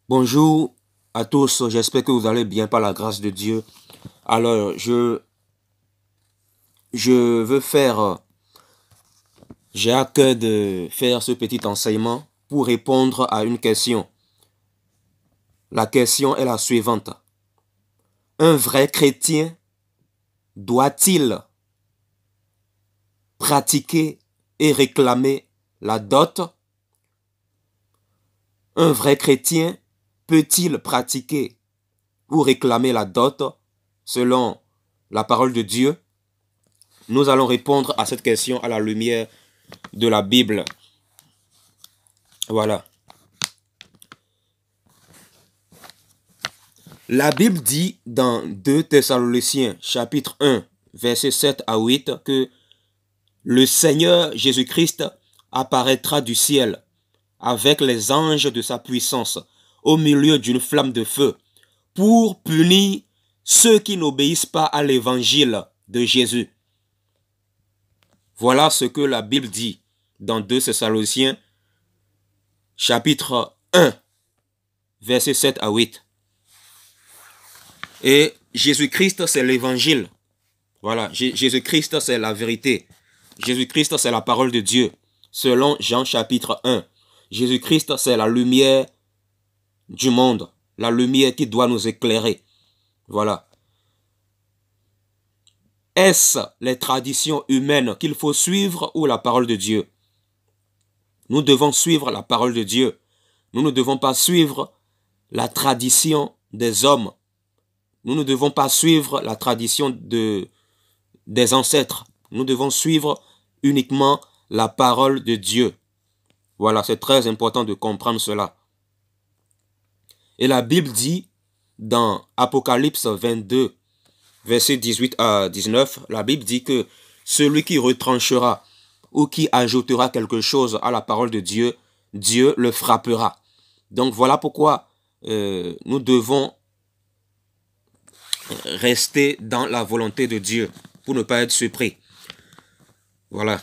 Bonjour à tous, j'espère que vous allez bien par la grâce de Dieu. Alors, je veux j'ai à cœur de faire ce petit enseignement pour répondre à une question. La question est la suivante. Un vrai chrétien doit-il pratiquer et réclamer la dot? Un vrai chrétien peut-il pratiquer ou réclamer la dot selon la parole de Dieu? Nous allons répondre à cette question à la lumière de la Bible. Voilà. La Bible dit dans 2 Thessaloniciens chapitre 1 versets 7 à 8 que le Seigneur Jésus-Christ apparaîtra du ciel avec les anges de sa puissance au milieu d'une flamme de feu pour punir ceux qui n'obéissent pas à l'évangile de Jésus. Voilà ce que la Bible dit dans 2 Thessaloniciens chapitre 1 versets 7 à 8. Et Jésus-Christ, c'est l'évangile. Voilà, Jésus-Christ, c'est la vérité. Jésus-Christ, c'est la parole de Dieu. Selon Jean chapitre 1. Jésus-Christ, c'est la lumière du monde. La lumière qui doit nous éclairer. Voilà. Est-ce les traditions humaines qu'il faut suivre ou la parole de Dieu? Nous devons suivre la parole de Dieu. Nous ne devons pas suivre la tradition des hommes. Nous ne devons pas suivre la tradition des ancêtres. Nous devons suivre uniquement la parole de Dieu. Voilà, c'est très important de comprendre cela. Et la Bible dit dans Apocalypse 22, versets 18 à 19, la Bible dit que celui qui retranchera ou qui ajoutera quelque chose à la parole de Dieu, Dieu le frappera. Donc voilà pourquoi nous devons rester dans la volonté de Dieu pour ne pas être surpris. Voilà.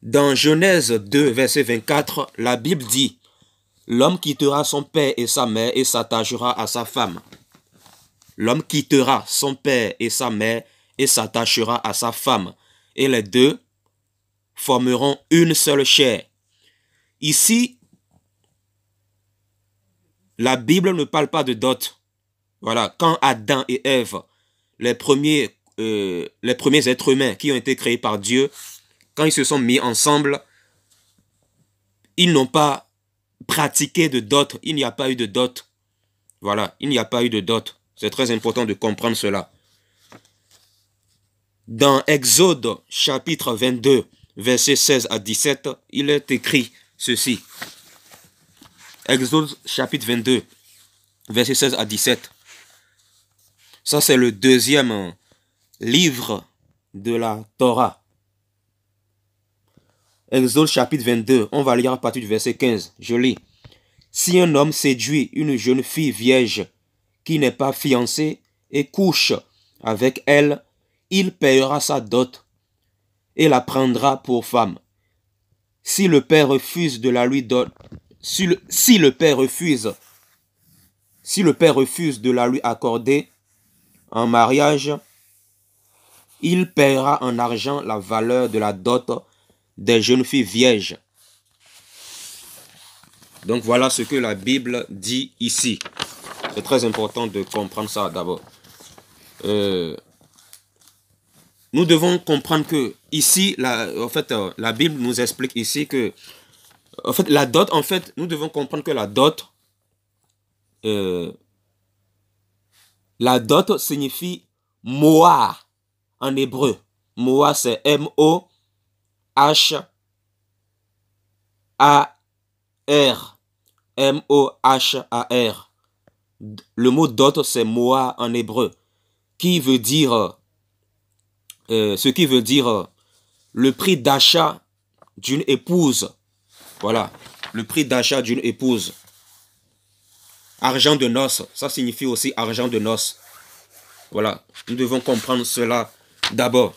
Dans Genèse 2, verset 24, la Bible dit « L'homme quittera son père et sa mère et s'attachera à sa femme. » L'homme quittera son père et sa mère et s'attachera à sa femme. Et les deux formeront une seule chair. Ici, la Bible ne parle pas de dot. Voilà, quand Adam et Ève, les premiers êtres humains qui ont été créés par Dieu, quand ils se sont mis ensemble, ils n'ont pas pratiqué de dot. Il n'y a pas eu de dot. Voilà, il n'y a pas eu de dot. C'est très important de comprendre cela. Dans Exode chapitre 22, versets 16 à 17, il est écrit ceci. Exode chapitre 22, versets 16 à 17. Ça, c'est le deuxième livre de la Torah. Exode chapitre 22, on va lire à partir du verset 15. Je lis. Si un homme séduit une jeune fille vierge qui n'est pas fiancée et couche avec elle, il paiera sa dot et la prendra pour femme. Si le père refuse de la lui donner, si le père refuse de la lui accorder en mariage, il paiera en argent la valeur de la dot des jeunes filles vierges. Donc voilà ce que la Bible dit ici. C'est très important de comprendre ça d'abord. Nous devons comprendre que ici, la Bible nous explique ici que, en fait, la dot, nous devons comprendre que la dot signifie moa en hébreu. Moa, c'est M-O-H-A-R. M-O-H-A-R. Le mot dot, c'est moa en hébreu, qui veut dire, ce qui veut dire le prix d'achat d'une épouse. Voilà, le prix d'achat d'une épouse. Argent de noces, ça signifie aussi argent de noces. Voilà, nous devons comprendre cela d'abord.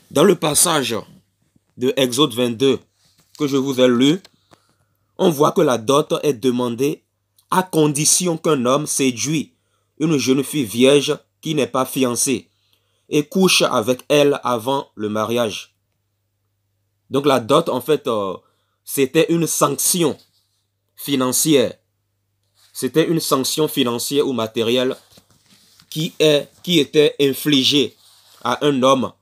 Dans le passage de Exode 22 que je vous ai lu, on voit que la dot est demandée à condition qu'un homme séduit une jeune fille vierge qui n'est pas fiancée et couche avec elle avant le mariage. Donc la dot, en fait, c'était une sanction financière. C'était une sanction financière ou matérielle qui était infligée à un homme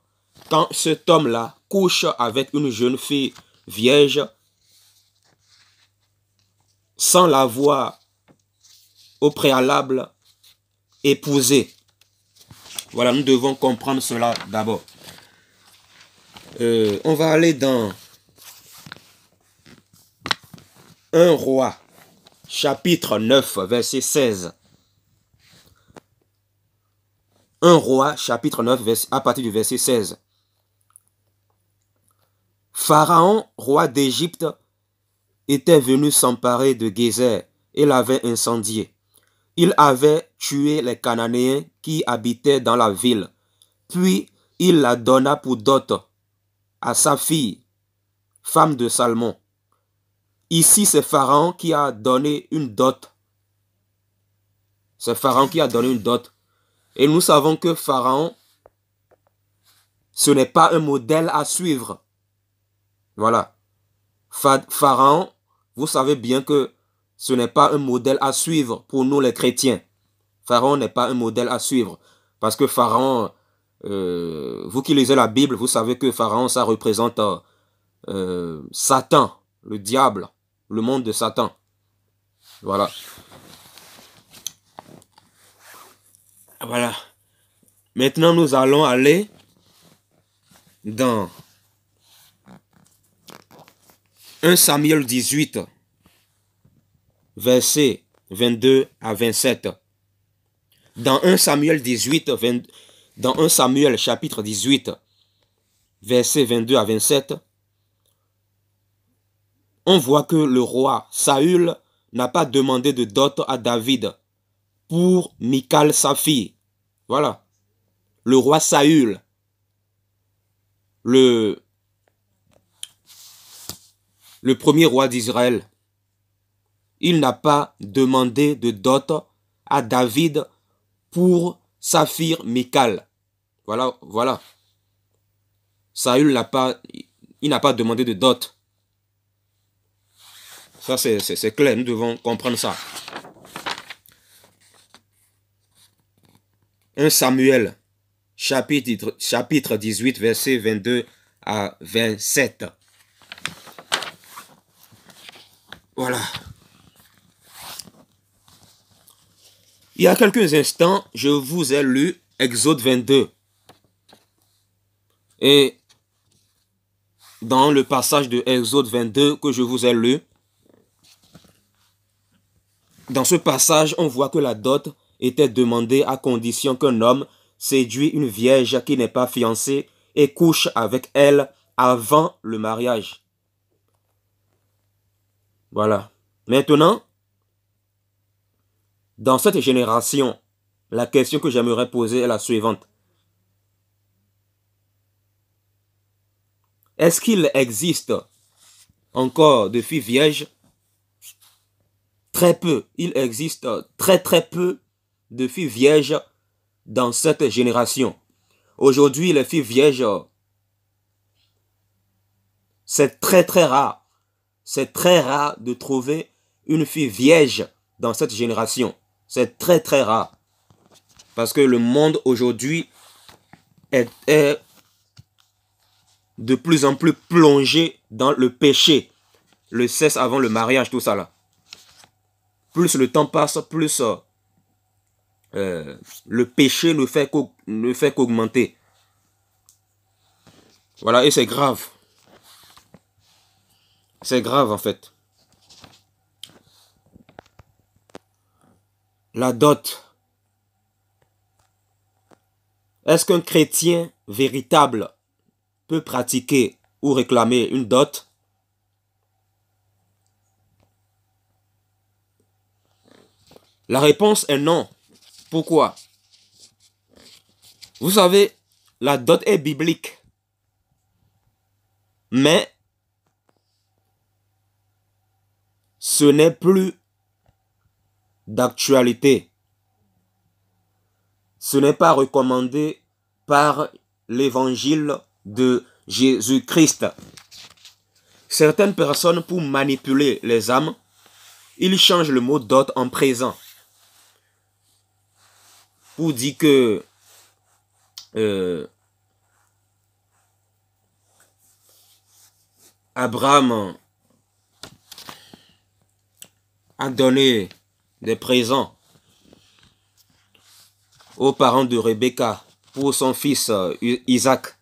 quand cet homme-là couche avec une jeune fille vierge sans l'avoir au préalable épousée. Voilà, nous devons comprendre cela d'abord. On va aller dans 1 Roi, chapitre 9, verset 16. 1 Roi, chapitre 9, à partir du verset 16. Pharaon, roi d'Égypte, était venu s'emparer de Gézer et l'avait incendié. Il avait tué les Cananéens qui habitaient dans la ville. Puis il la donna pour dot à sa fille, femme de Salmon. Ici, c'est Pharaon qui a donné une dot. C'est Pharaon qui a donné une dot. Et nous savons que Pharaon, ce n'est pas un modèle à suivre. Voilà. Pharaon, vous savez bien que ce n'est pas un modèle à suivre pour nous les chrétiens. Pharaon n'est pas un modèle à suivre. Parce que Pharaon, vous qui lisez la Bible, vous savez que Pharaon, ça représente Satan, le diable, le monde de Satan. Voilà. Voilà. Maintenant, nous allons aller dans 1 Samuel 18, versets 22 à 27. Dans 1 Samuel 18, dans 1 Samuel chapitre 18, versets 22 à 27, on voit que le roi Saül n'a pas demandé de dot à David pour Michal sa fille. Voilà. Le roi Saül, le premier roi d'Israël, il n'a pas demandé de dot à David pour sa fille Michal. Voilà, voilà. Saül n'a pas demandé de dot. Ça, c'est clair, nous devons comprendre ça. 1 Samuel, chapitre 18, versets 22 à 27. Voilà. Il y a quelques instants, je vous ai lu Exode 22. Et dans le passage de Exode 22 que je vous ai lu, dans ce passage, on voit que la dot était demandée à condition qu'un homme séduit une vierge qui n'est pas fiancée et couche avec elle avant le mariage. Voilà. Maintenant, dans cette génération, la question que j'aimerais poser est la suivante. Est-ce qu'il existe encore de filles vierges? Très peu. Il existe très peu de filles vierges dans cette génération. Aujourd'hui, les filles vierges, c'est très rare. C'est très rare de trouver une fille vierge dans cette génération. C'est très rare. Parce que le monde aujourd'hui est de plus en plus plongé dans le péché. Le sexe avant le mariage, tout ça là. Plus le temps passe, plus le péché ne fait qu'augmenter. Voilà, et c'est grave. C'est grave en fait. La dot. Est-ce qu'un chrétien véritable peut pratiquer ou réclamer une dot? La réponse est non. Pourquoi? Vous savez, la dot est biblique. Mais ce n'est plus d'actualité. Ce n'est pas recommandé par l'évangile de Jésus-Christ. Certaines personnes, pour manipuler les âmes, ils changent le mot dot en présent. Pour dire que Abraham a donné des présents aux parents de Rebecca pour son fils Isaac.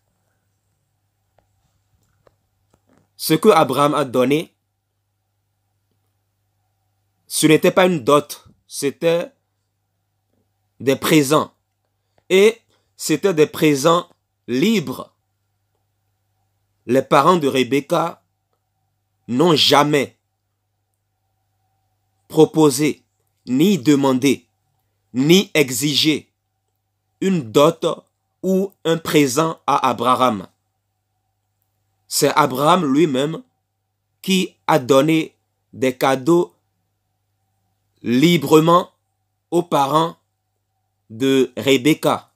Ce que Abraham a donné, ce n'était pas une dot, c'était des présents. Et c'était des présents libres. Les parents de Rebecca n'ont jamais proposé, ni demandé, ni exigé une dot ou un présent à Abraham. C'est Abraham lui-même qui a donné des cadeaux librement aux parents de Rebecca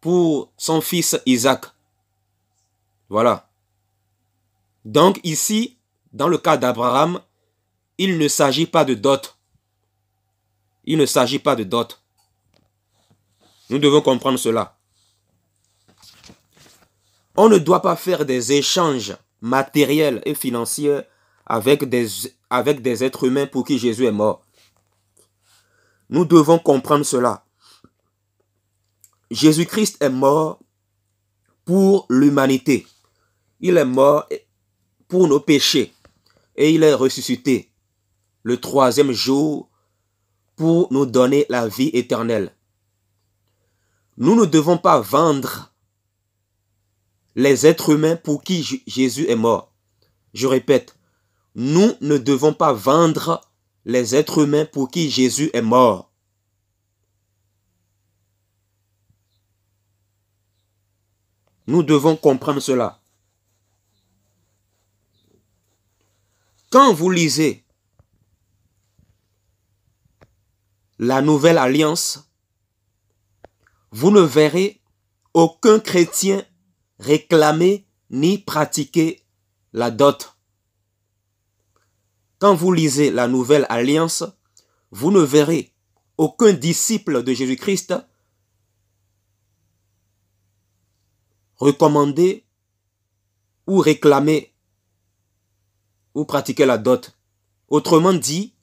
pour son fils Isaac. Voilà. Donc ici, dans le cas d'Abraham, il ne s'agit pas de dot. Il ne s'agit pas de dot. Nous devons comprendre cela. On ne doit pas faire des échanges matériels et financiers avec des êtres humains pour qui Jésus est mort. Nous devons comprendre cela. Jésus-Christ est mort pour l'humanité. Il est mort pour nos péchés. Et il est ressuscité le 3e jour pour nous donner la vie éternelle. Nous ne devons pas vendre les êtres humains pour qui Jésus est mort. Je répète, nous ne devons pas vendre les êtres humains pour qui Jésus est mort. Nous devons comprendre cela. Quand vous lisez la Nouvelle Alliance, vous ne verrez aucun chrétien réclamer ni pratiquer la dot. Quand vous lisez la Nouvelle Alliance, vous ne verrez aucun disciple de Jésus-Christ recommander ou réclamer ou pratiquer la dot. Autrement dit,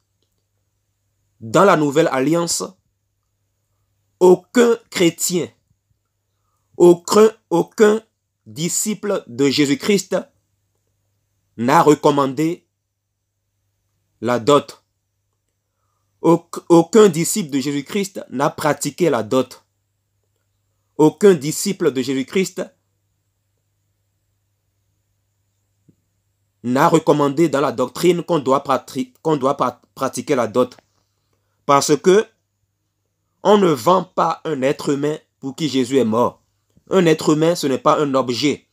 dans la Nouvelle Alliance, aucun chrétien, aucun disciple de Jésus-Christ n'a recommandé la dot. Aucun disciple de Jésus-Christ n'a pratiqué la dot. Aucun disciple de Jésus-Christ n'a recommandé dans la doctrine qu'on doit pratiquer la dot. Parce que on ne vend pas un être humain pour qui Jésus est mort. Un être humain, ce n'est pas un objet.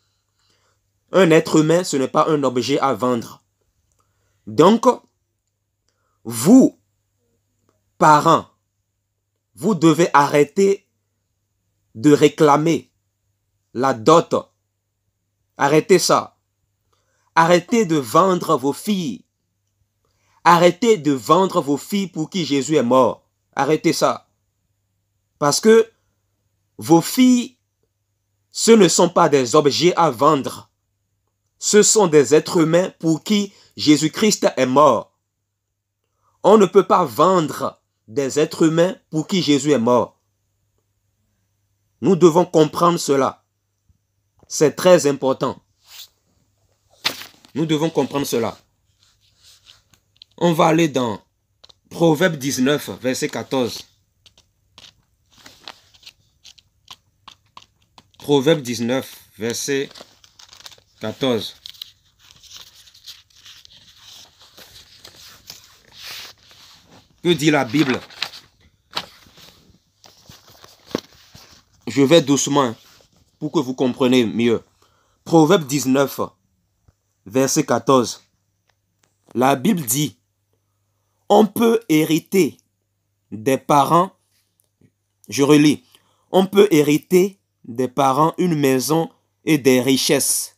Un être humain, ce n'est pas un objet à vendre. Donc, vous, parents, vous devez arrêter de réclamer la dot. Arrêtez ça. Arrêtez de vendre vos filles. Arrêtez de vendre vos filles pour qui Jésus est mort. Arrêtez ça. Parce que vos filles, ce ne sont pas des objets à vendre. Ce sont des êtres humains pour qui Jésus-Christ est mort. On ne peut pas vendre des êtres humains pour qui Jésus est mort. Nous devons comprendre cela. C'est très important. Nous devons comprendre cela. On va aller dans Proverbe 19, verset 14. Proverbe 19, verset 14. Que dit la Bible? Je vais doucement pour que vous compreniez mieux. Proverbe 19, verset 14. La Bible dit: On peut hériter des parents, je relis, on peut hériter des parents une maison et des richesses.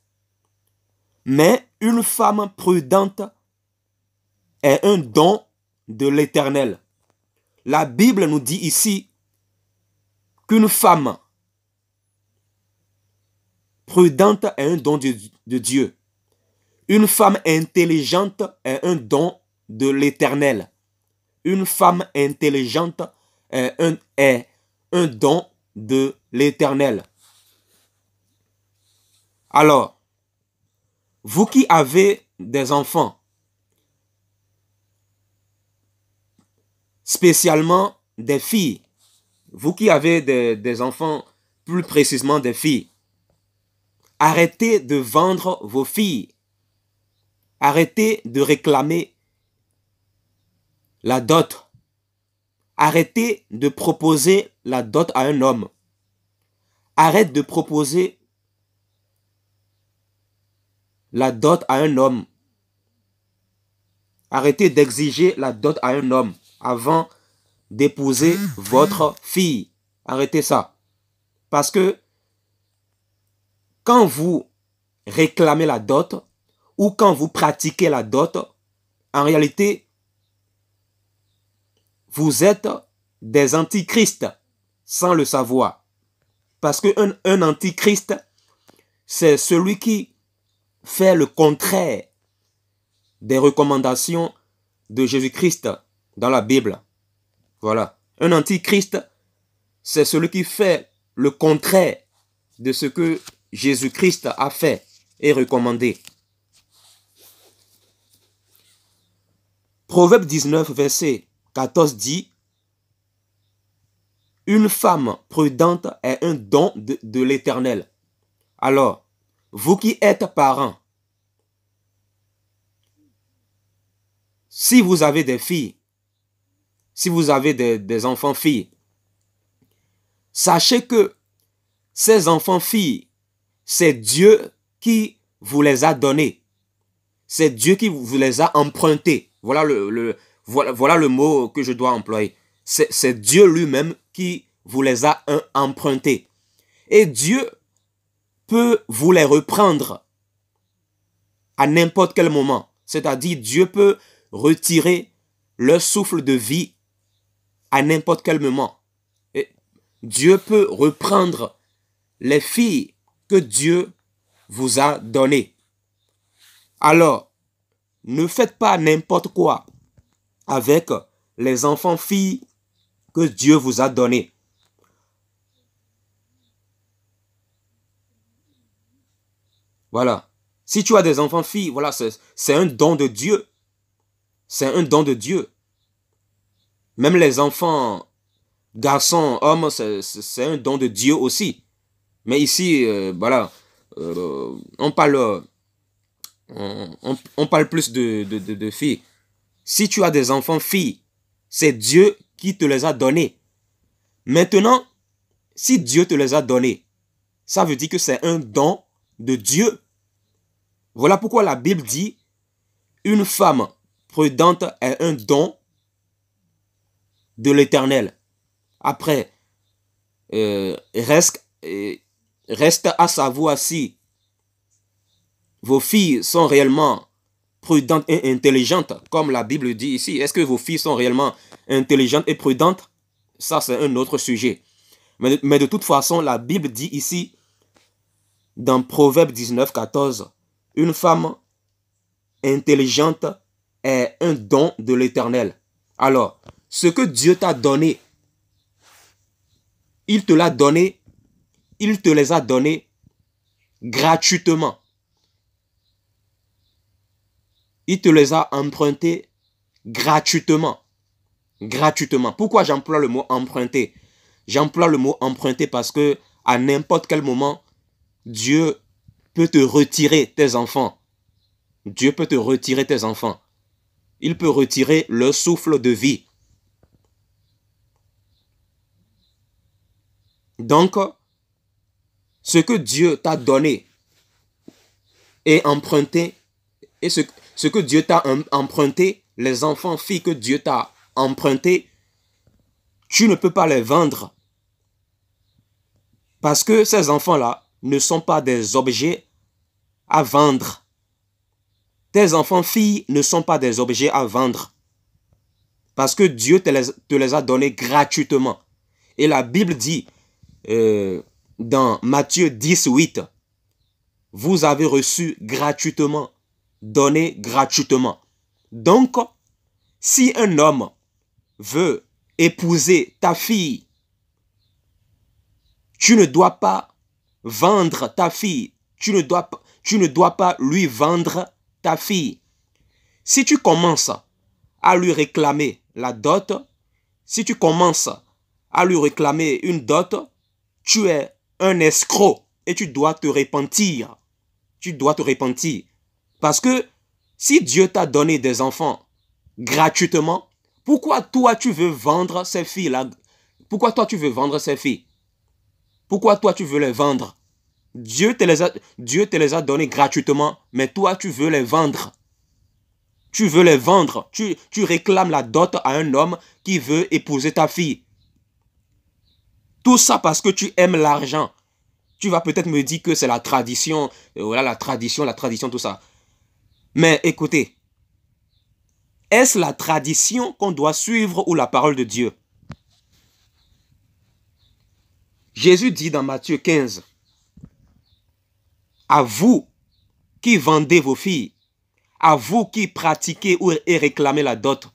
Mais une femme prudente est un don de l'Éternel. La Bible nous dit ici qu'une femme prudente est un don de Dieu. Une femme intelligente est un don de l'Éternel. Une femme intelligente est un don de l'Éternel. Alors, vous qui avez des enfants, spécialement des filles, vous qui avez des enfants, plus précisément des filles, arrêtez de vendre vos filles. Arrêtez de réclamer la dot. Arrêtez de proposer la dot à un homme. Arrête de proposer la dot à un homme. Arrêtez d'exiger la dot à un homme avant d'épouser votre fille. Arrêtez ça. Parce que quand vous réclamez la dot ou quand vous pratiquez la dot, en réalité, vous êtes des antichrists sans le savoir. Parce qu'un antichrist, c'est celui qui fait le contraire des recommandations de Jésus-Christ dans la Bible. Voilà. Un antichrist, c'est celui qui fait le contraire de ce que Jésus-Christ a fait et recommandé. Proverbe 19, verset 14 dit: une femme prudente est un don de l'Éternel. Alors, vous qui êtes parents, si vous avez des filles, si vous avez des enfants filles, sachez que ces enfants filles, c'est Dieu qui vous les a donnés. C'est Dieu qui vous les a empruntés. Voilà le mot que je dois employer. C'est Dieu lui-même qui vous les a empruntés. Et Dieu peut vous les reprendre à n'importe quel moment. C'est-à-dire, Dieu peut retirer leur souffle de vie à n'importe quel moment. Et Dieu peut reprendre les filles que Dieu vous a données. Alors, ne faites pas n'importe quoi avec les enfants filles que Dieu vous a donnés. Voilà. Si tu as des enfants filles, voilà, c'est un don de Dieu. C'est un don de Dieu. Même les enfants garçons, hommes, c'est un don de Dieu aussi. Mais ici, voilà, on parle plus de filles. Si tu as des enfants filles, c'est Dieu qui te les a donnés. Maintenant, si Dieu te les a donnés, ça veut dire que c'est un don de Dieu. Voilà pourquoi la Bible dit: une femme prudente est un don de l'Éternel. Après, reste à savoir si vos filles sont réellement prudentes et intelligentes, comme la Bible dit ici. Est-ce que vos filles sont réellement intelligentes et prudentes? Ça, c'est un autre sujet. Mais de toute façon, la Bible dit ici, dans Proverbe 19, 14, une femme intelligente est un don de l'Éternel. Alors, ce que Dieu t'a donné, il te l'a donné, il te les a donnés gratuitement. Il te les a empruntés gratuitement. Gratuitement. Pourquoi j'emploie le mot emprunter? J'emploie le mot emprunter parce que à n'importe quel moment, Dieu peut te retirer tes enfants. Dieu peut te retirer tes enfants. Il peut retirer leur souffle de vie. Donc, ce que Dieu t'a donné est emprunté, et ce que Dieu t'a emprunté les enfants, filles que Dieu t'a empruntés, tu ne peux pas les vendre. Parce que ces enfants-là ne sont pas des objets à vendre. Tes enfants, filles, ne sont pas des objets à vendre. Parce que Dieu te les a donnés gratuitement. Et la Bible dit dans Matthieu 10, 8, vous avez reçu gratuitement, donné gratuitement. Donc, si un homme veut épouser ta fille, tu ne dois pas vendre ta fille. Tu ne dois pas lui vendre ta fille. Si tu commences à lui réclamer la dot, si tu commences à lui réclamer une dot, tu es un escroc et tu dois te repentir. Tu dois te repentir. Parce que si Dieu t'a donné des enfants gratuitement, pourquoi toi tu veux vendre ces filles-là? Pourquoi toi tu veux vendre ces filles? Pourquoi toi tu veux les vendre? Dieu te les a donnés gratuitement, mais toi tu veux les vendre. Tu veux les vendre. Tu réclames la dot à un homme qui veut épouser ta fille. Tout ça parce que tu aimes l'argent. Tu vas peut-être me dire que c'est la tradition. Voilà, la tradition, tout ça. Mais écoutez, est-ce la tradition qu'on doit suivre ou la parole de Dieu? Jésus dit dans Matthieu 15, à vous qui vendez vos filles, à vous qui pratiquez et réclamez la dot,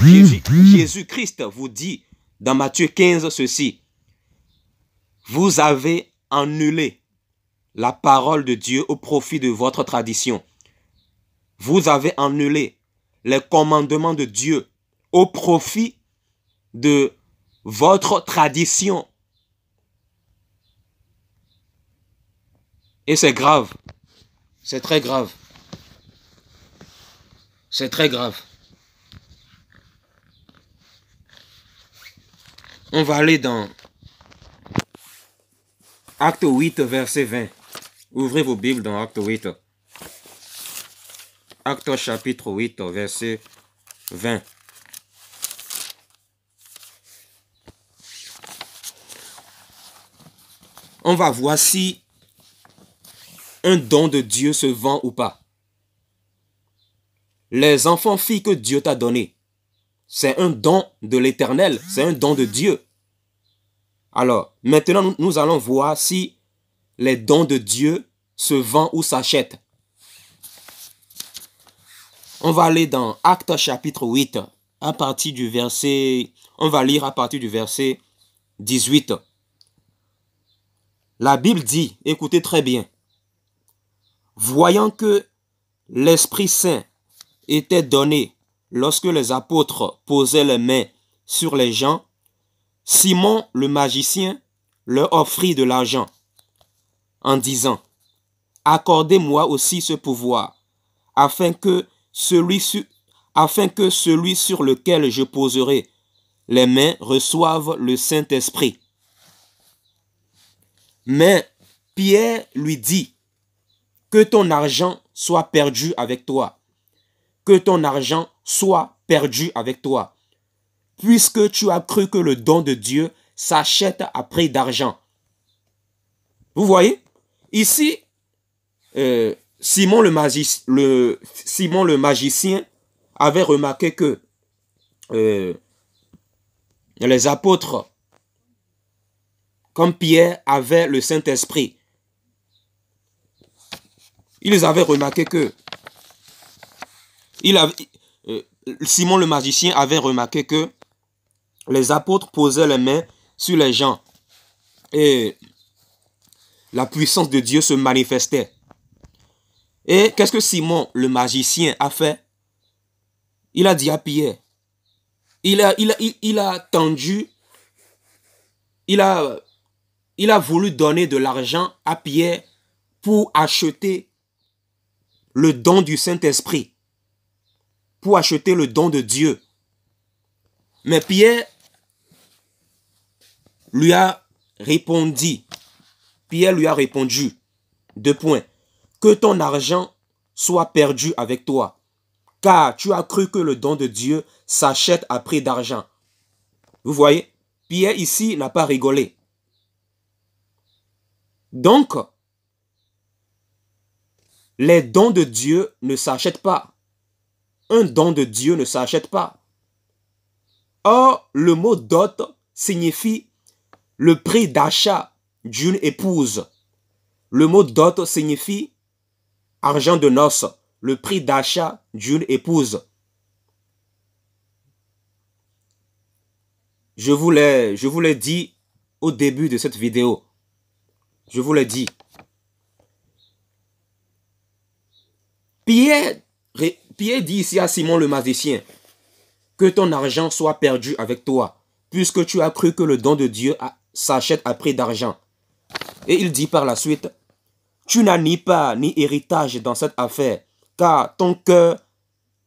Jésus-Christ vous dit dans Matthieu 15 ceci, vous avez annulé la parole de Dieu au profit de votre tradition. Vous avez annulé les commandements de Dieu au profit de votre tradition. Et c'est grave. C'est très grave. C'est très grave. On va aller dans Acte 8, verset 20. Ouvrez vos Bibles dans Acte 8. Acte chapitre 8, verset 20. On va voir si un don de Dieu se vend ou pas. Les enfants filles que Dieu t'a donnés, c'est un don de l'Éternel, c'est un don de Dieu. Alors, maintenant, nous allons voir si les dons de Dieu se vendent ou s'achètent. On va aller dans Acte chapitre 8, à partir du verset, on va lire à partir du verset 18. La Bible dit, écoutez très bien, voyant que l'Esprit Saint était donné lorsque les apôtres posaient les mains sur les gens, Simon le magicien leur offrit de l'argent en disant, accordez-moi aussi ce pouvoir, afin que celui sur lequel je poserai les mains reçoive le Saint-Esprit. Mais Pierre lui dit, que ton argent soit perdu avec toi. Que ton argent soit perdu avec toi. Puisque tu as cru que le don de Dieu s'achète à prix d'argent. Vous voyez? Ici, Simon le magicien avait remarqué que les apôtres, comme Pierre, avaient le Saint-Esprit. Ils avaient remarqué que Simon le magicien avait remarqué que les apôtres posaient les mains sur les gens et la puissance de Dieu se manifestait. Et qu'est-ce que Simon le magicien a fait? Il a dit à Pierre, il a tendu, il a voulu donner de l'argent à Pierre pour acheter le don du Saint-Esprit, pour acheter le don de Dieu. Mais Pierre lui a répondu, deux points, que ton argent soit perdu avec toi, car tu as cru que le don de Dieu s'achète à prix d'argent. Vous voyez, Pierre ici n'a pas rigolé. Donc, les dons de Dieu ne s'achètent pas. Un don de Dieu ne s'achète pas. Or, le mot dot signifie le prix d'achat d'une épouse. Le mot dot signifie argent de noces, le prix d'achat d'une épouse. Je vous l'ai dit au début de cette vidéo. Je vous l'ai dit. Pierre dit ici à Simon le magicien, que ton argent soit perdu avec toi, puisque tu as cru que le don de Dieu s'achète à prix d'argent. Et il dit par la suite, tu n'as ni part ni héritage dans cette affaire, car ton cœur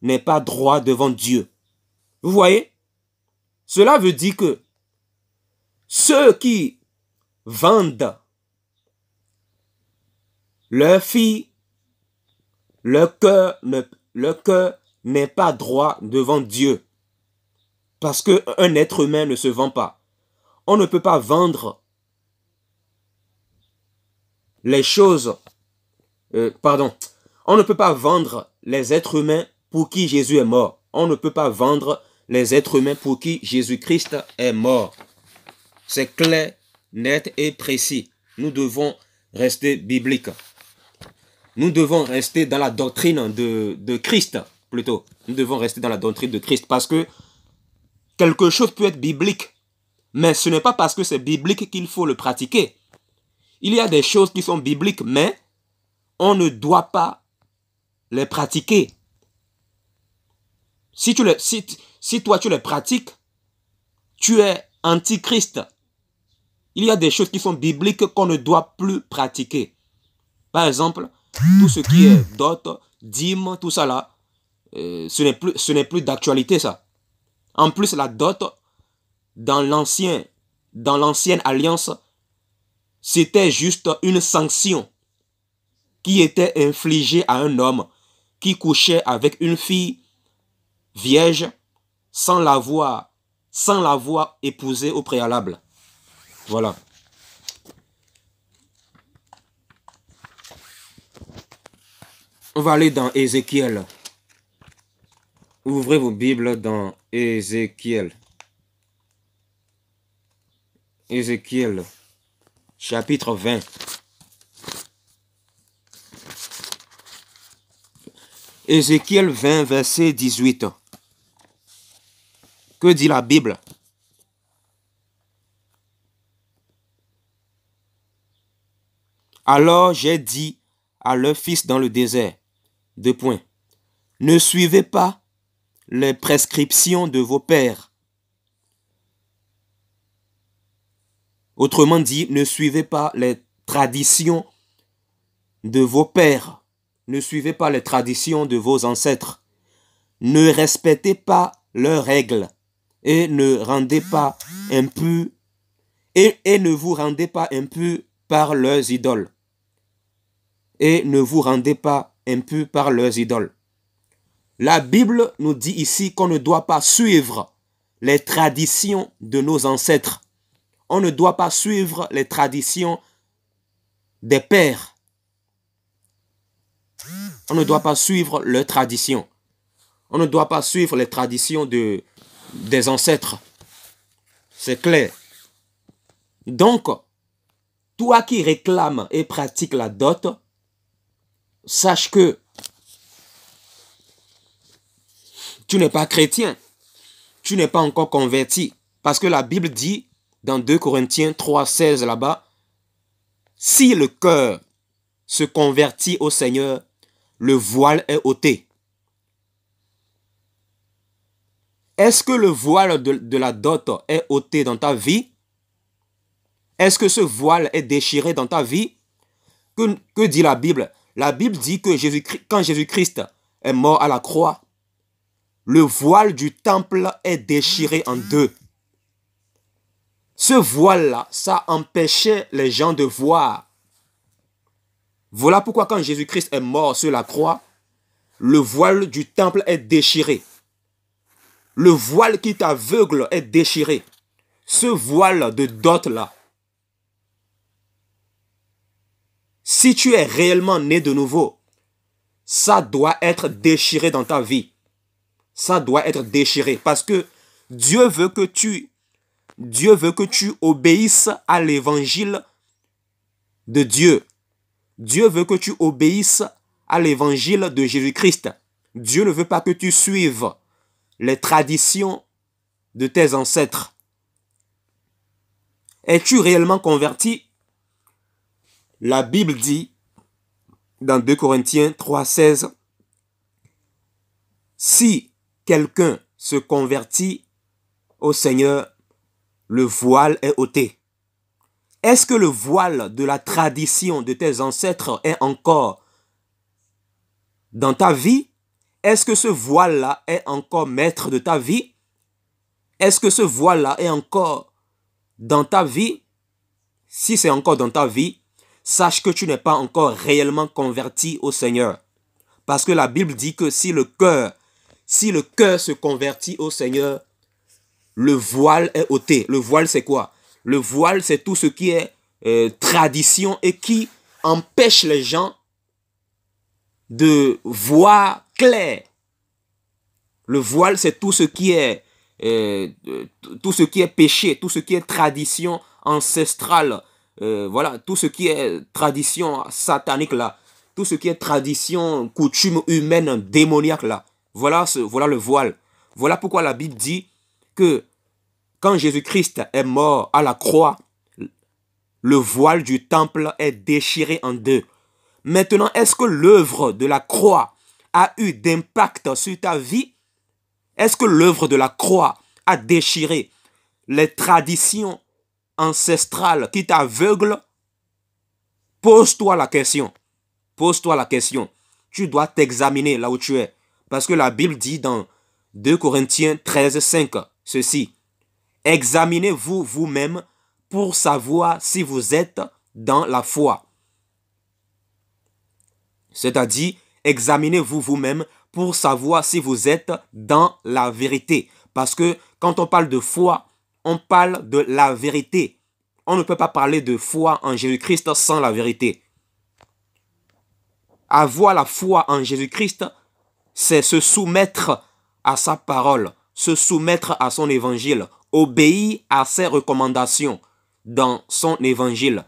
n'est pas droit devant Dieu. Vous voyez? Cela veut dire que ceux qui vendent leur fille, leur cœur n'est pas droit devant Dieu. Parce qu'un être humain ne se vend pas. On ne peut pas vendre les choses. On ne peut pas vendre les êtres humains pour qui Jésus est mort. On ne peut pas vendre les êtres humains pour qui Jésus-Christ est mort. C'est clair, net et précis. Nous devons rester bibliques. Nous devons rester dans la doctrine de Christ, plutôt. Nous devons rester dans la doctrine de Christ parce que quelque chose peut être biblique, mais ce n'est pas parce que c'est biblique qu'il faut le pratiquer. Il y a des choses qui sont bibliques, mais on ne doit pas les pratiquer. Si toi tu les pratiques, tu es antichrist. Il y a des choses qui sont bibliques qu'on ne doit plus pratiquer. Par exemple, tout ce qui est dot, dîme, tout ça là, ce n'est plus d'actualité ça. En plus, la dot, dans l'ancienne alliance, c'était juste une sanction qui était infligée à un homme qui couchait avec une fille vierge sans l'avoir épousée au préalable. Voilà. On va aller dans Ézéchiel. Ouvrez vos Bibles dans Ézéchiel. Ézéchiel, chapitre 20. Ézéchiel 20, verset 18. Que dit la Bible? Alors j'ai dit à leurs fils dans le désert, ne suivez pas les prescriptions de vos pères. Autrement dit, ne suivez pas les traditions de vos pères. Ne suivez pas les traditions de vos ancêtres. Ne respectez pas leurs règles et ne rendez pas impurs et ne vous rendez pas impurs par leurs idoles. Et ne vous rendez pas impurs par leurs idoles. La Bible nous dit ici qu'on ne doit pas suivre les traditions de nos ancêtres. On ne doit pas suivre les traditions des pères. On ne doit pas suivre leurs traditions. On ne doit pas suivre les traditions des ancêtres. C'est clair. Donc, toi qui réclames et pratiques la dot, sache que tu n'es pas chrétien. Tu n'es pas encore converti. Parce que la Bible dit, dans 2 Corinthiens 3, 16 là-bas, si le cœur se convertit au Seigneur, le voile est ôté. Est-ce que le voile de la dot est ôté dans ta vie? Est-ce que ce voile est déchiré dans ta vie? Que dit la Bible? La Bible dit que quand Jésus-Christ est mort à la croix, le voile du temple est déchiré en deux. Ce voile-là, ça empêchait les gens de voir. Voilà pourquoi quand Jésus-Christ est mort sur la croix, le voile du temple est déchiré. Le voile qui t'aveugle est déchiré. Ce voile de dot là, si tu es réellement né de nouveau, ça doit être déchiré dans ta vie. Ça doit être déchiré parce que Dieu veut que tu obéisses à l'évangile de Dieu. Dieu veut que tu obéisses à l'évangile de Jésus-Christ. Dieu ne veut pas que tu suives les traditions de tes ancêtres. Es-tu réellement converti? La Bible dit dans 2 Corinthiens 3,16, si quelqu'un se convertit au Seigneur, le voile est ôté. Est-ce que le voile de la tradition de tes ancêtres est encore dans ta vie? Est-ce que ce voile-là est encore maître de ta vie? Est-ce que ce voile-là est encore dans ta vie? Si c'est encore dans ta vie, sache que tu n'es pas encore réellement converti au Seigneur. Parce que la Bible dit que si le cœur se convertit au Seigneur, le voile est ôté. Le voile, c'est quoi? Le voile, c'est tout ce qui est tradition et qui empêche les gens de voir clair. Le voile, c'est tout ce qui est péché, tout ce qui est tradition ancestrale, voilà, tout ce qui est tradition satanique là, tout ce qui est tradition, coutume humaine, démoniaque là. Voilà le voile. Voilà pourquoi la Bible dit que quand Jésus-Christ est mort à la croix, le voile du temple est déchiré en deux. Maintenant, est-ce que l'œuvre de la croix a eu d'impact sur ta vie? Est-ce que l'œuvre de la croix a déchiré les traditions ancestrales qui t'aveuglent? Pose-toi la question. Pose-toi la question. Tu dois t'examiner là où tu es. Parce que la Bible dit dans 2 Corinthiens 13,5 ceci. Examinez-vous vous-même pour savoir si vous êtes dans la foi. C'est-à-dire, examinez-vous vous-même pour savoir si vous êtes dans la vérité. Parce que quand on parle de foi, on parle de la vérité. On ne peut pas parler de foi en Jésus-Christ sans la vérité. Avoir la foi en Jésus-Christ, c'est se soumettre à sa parole, se soumettre à son évangile, obéir à ses recommandations dans son évangile.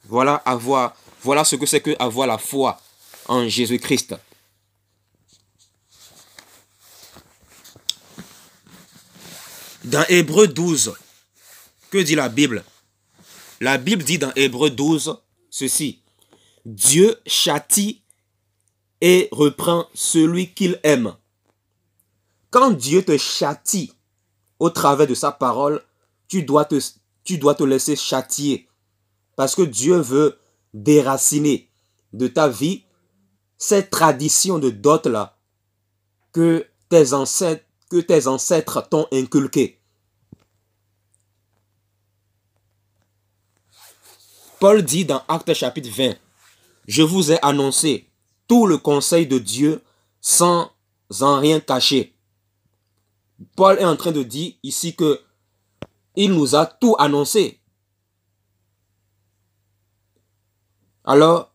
Voilà ce que c'est que avoir la foi en Jésus-Christ. Dans Hébreux 12, que dit la Bible? La Bible dit dans Hébreux 12 ceci. Dieu châtie et reprend celui qu'il aime. Quand Dieu te châtie au travers de sa parole, tu dois te laisser châtier. Parce que Dieu veut déraciner de ta vie ces traditions de dot là que tes ancêtres t'ont inculquées. Paul dit dans Actes chapitre 20, je vous ai annoncé tout le conseil de Dieu sans en rien cacher. Paul est en train de dire ici que il nous a tout annoncé. Alors,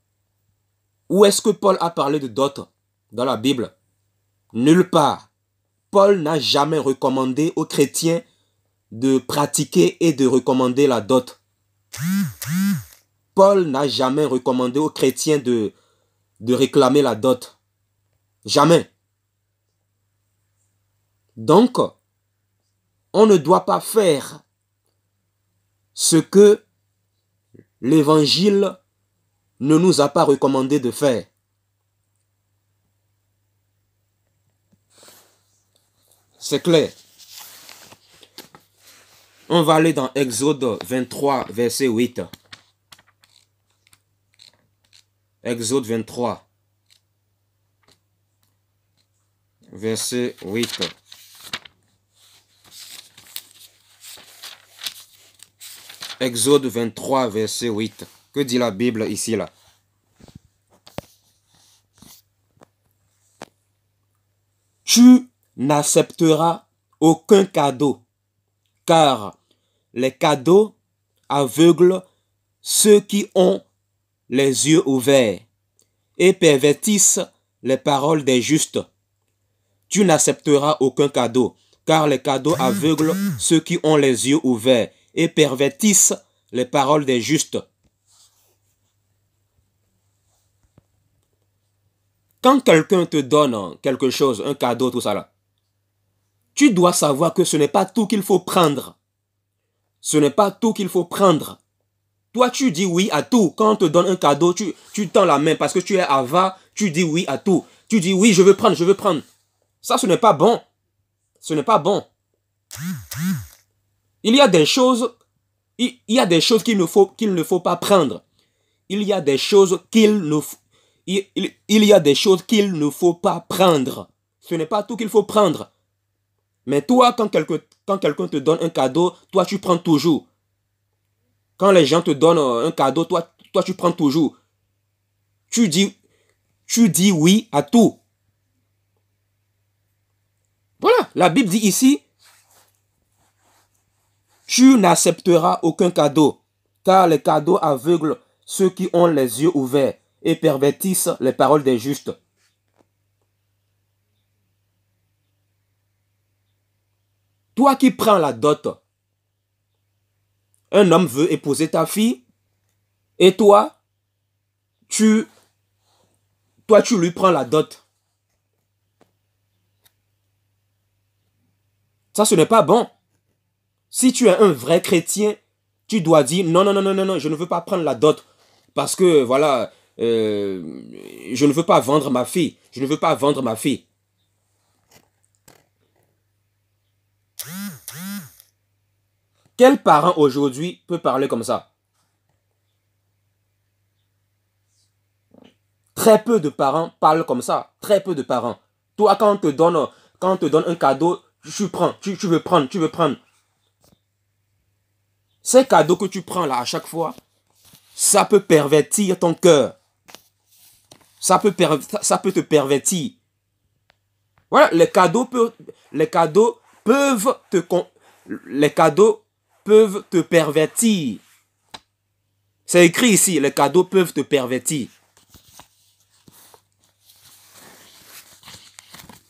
où est-ce que Paul a parlé de dot dans la Bible? Nulle part. Paul n'a jamais recommandé aux chrétiens de pratiquer et de recommander la dot. Paul n'a jamais recommandé aux chrétiens de réclamer la dot. Jamais. Donc, on ne doit pas faire ce que l'évangile ne nous a pas recommandé de faire. C'est clair. On va aller dans Exode 23, verset 8. Exode 23, verset 8. Exode 23, verset 8. Que dit la Bible ici là? tu n'accepteras aucun cadeau, car les cadeaux aveuglent ceux qui ont les yeux ouverts et pervertissent les paroles des justes. Tu n'accepteras aucun cadeau, car les cadeaux aveuglent ceux qui ont les yeux ouverts et pervertissent les paroles des justes. Quand quelqu'un te donne quelque chose, un cadeau, tout ça là, tu dois savoir que ce n'est pas tout qu'il faut prendre. Ce n'est pas tout qu'il faut prendre. Toi, tu dis oui à tout. Quand on te donne un cadeau, tu tends la main parce que tu es avare, tu dis oui à tout. Tu dis oui, je veux prendre, je veux prendre. Ça, ce n'est pas bon. Ce n'est pas bon. Il y a des choses, qu'il ne faut pas prendre. Il y a des choses qu'il ne faut pas prendre. Ce n'est pas tout qu'il faut prendre. Mais toi, quand quelqu'un te donne un cadeau, toi, tu prends toujours. Quand les gens te donnent un cadeau, toi, tu prends toujours. Tu dis oui à tout. Voilà, la Bible dit ici, tu n'accepteras aucun cadeau, car les cadeaux aveuglent ceux qui ont les yeux ouverts et pervertissent les paroles des justes. Toi qui prends la dot, un homme veut épouser ta fille, et toi, tu lui prends la dot. Ça, ce n'est pas bon. Si tu es un vrai chrétien, tu dois dire non, non, non, non, non, non, je ne veux pas prendre la dot. Parce que, voilà, je ne veux pas vendre ma fille. Je ne veux pas vendre ma fille. Quel parent aujourd'hui peut parler comme ça? Très peu de parents parlent comme ça. Très peu de parents. Toi, quand on te donne un cadeau, tu prends, tu veux prendre, tu veux prendre. Ces cadeaux que tu prends là à chaque fois, ça peut pervertir ton cœur. Ça peut te pervertir. Voilà, les cadeaux peuvent te pervertir. C'est écrit ici, les cadeaux peuvent te pervertir.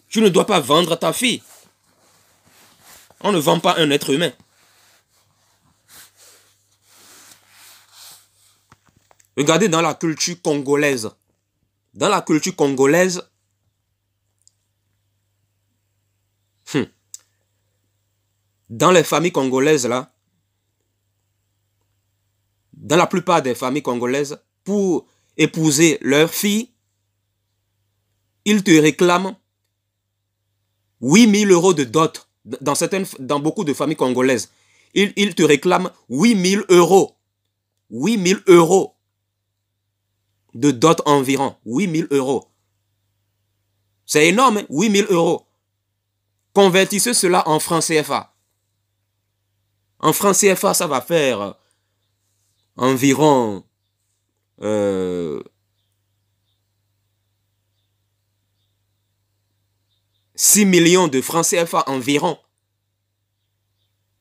Tu ne dois pas vendre ta fille. On ne vend pas un être humain. Regardez dans la culture congolaise. Dans la culture congolaise, dans les familles congolaises là, dans la plupart des familles congolaises, pour épouser leur fille, ils te réclament 8 000 € de dot. Dans beaucoup de familles congolaises, ils te réclament 8 000 €. 8 000 € de dot environ. 8 000 €. C'est énorme, hein? 8 000 €. Convertissez cela en francs CFA. En francs CFA, ça va faire environ 6 millions de francs CFA environ.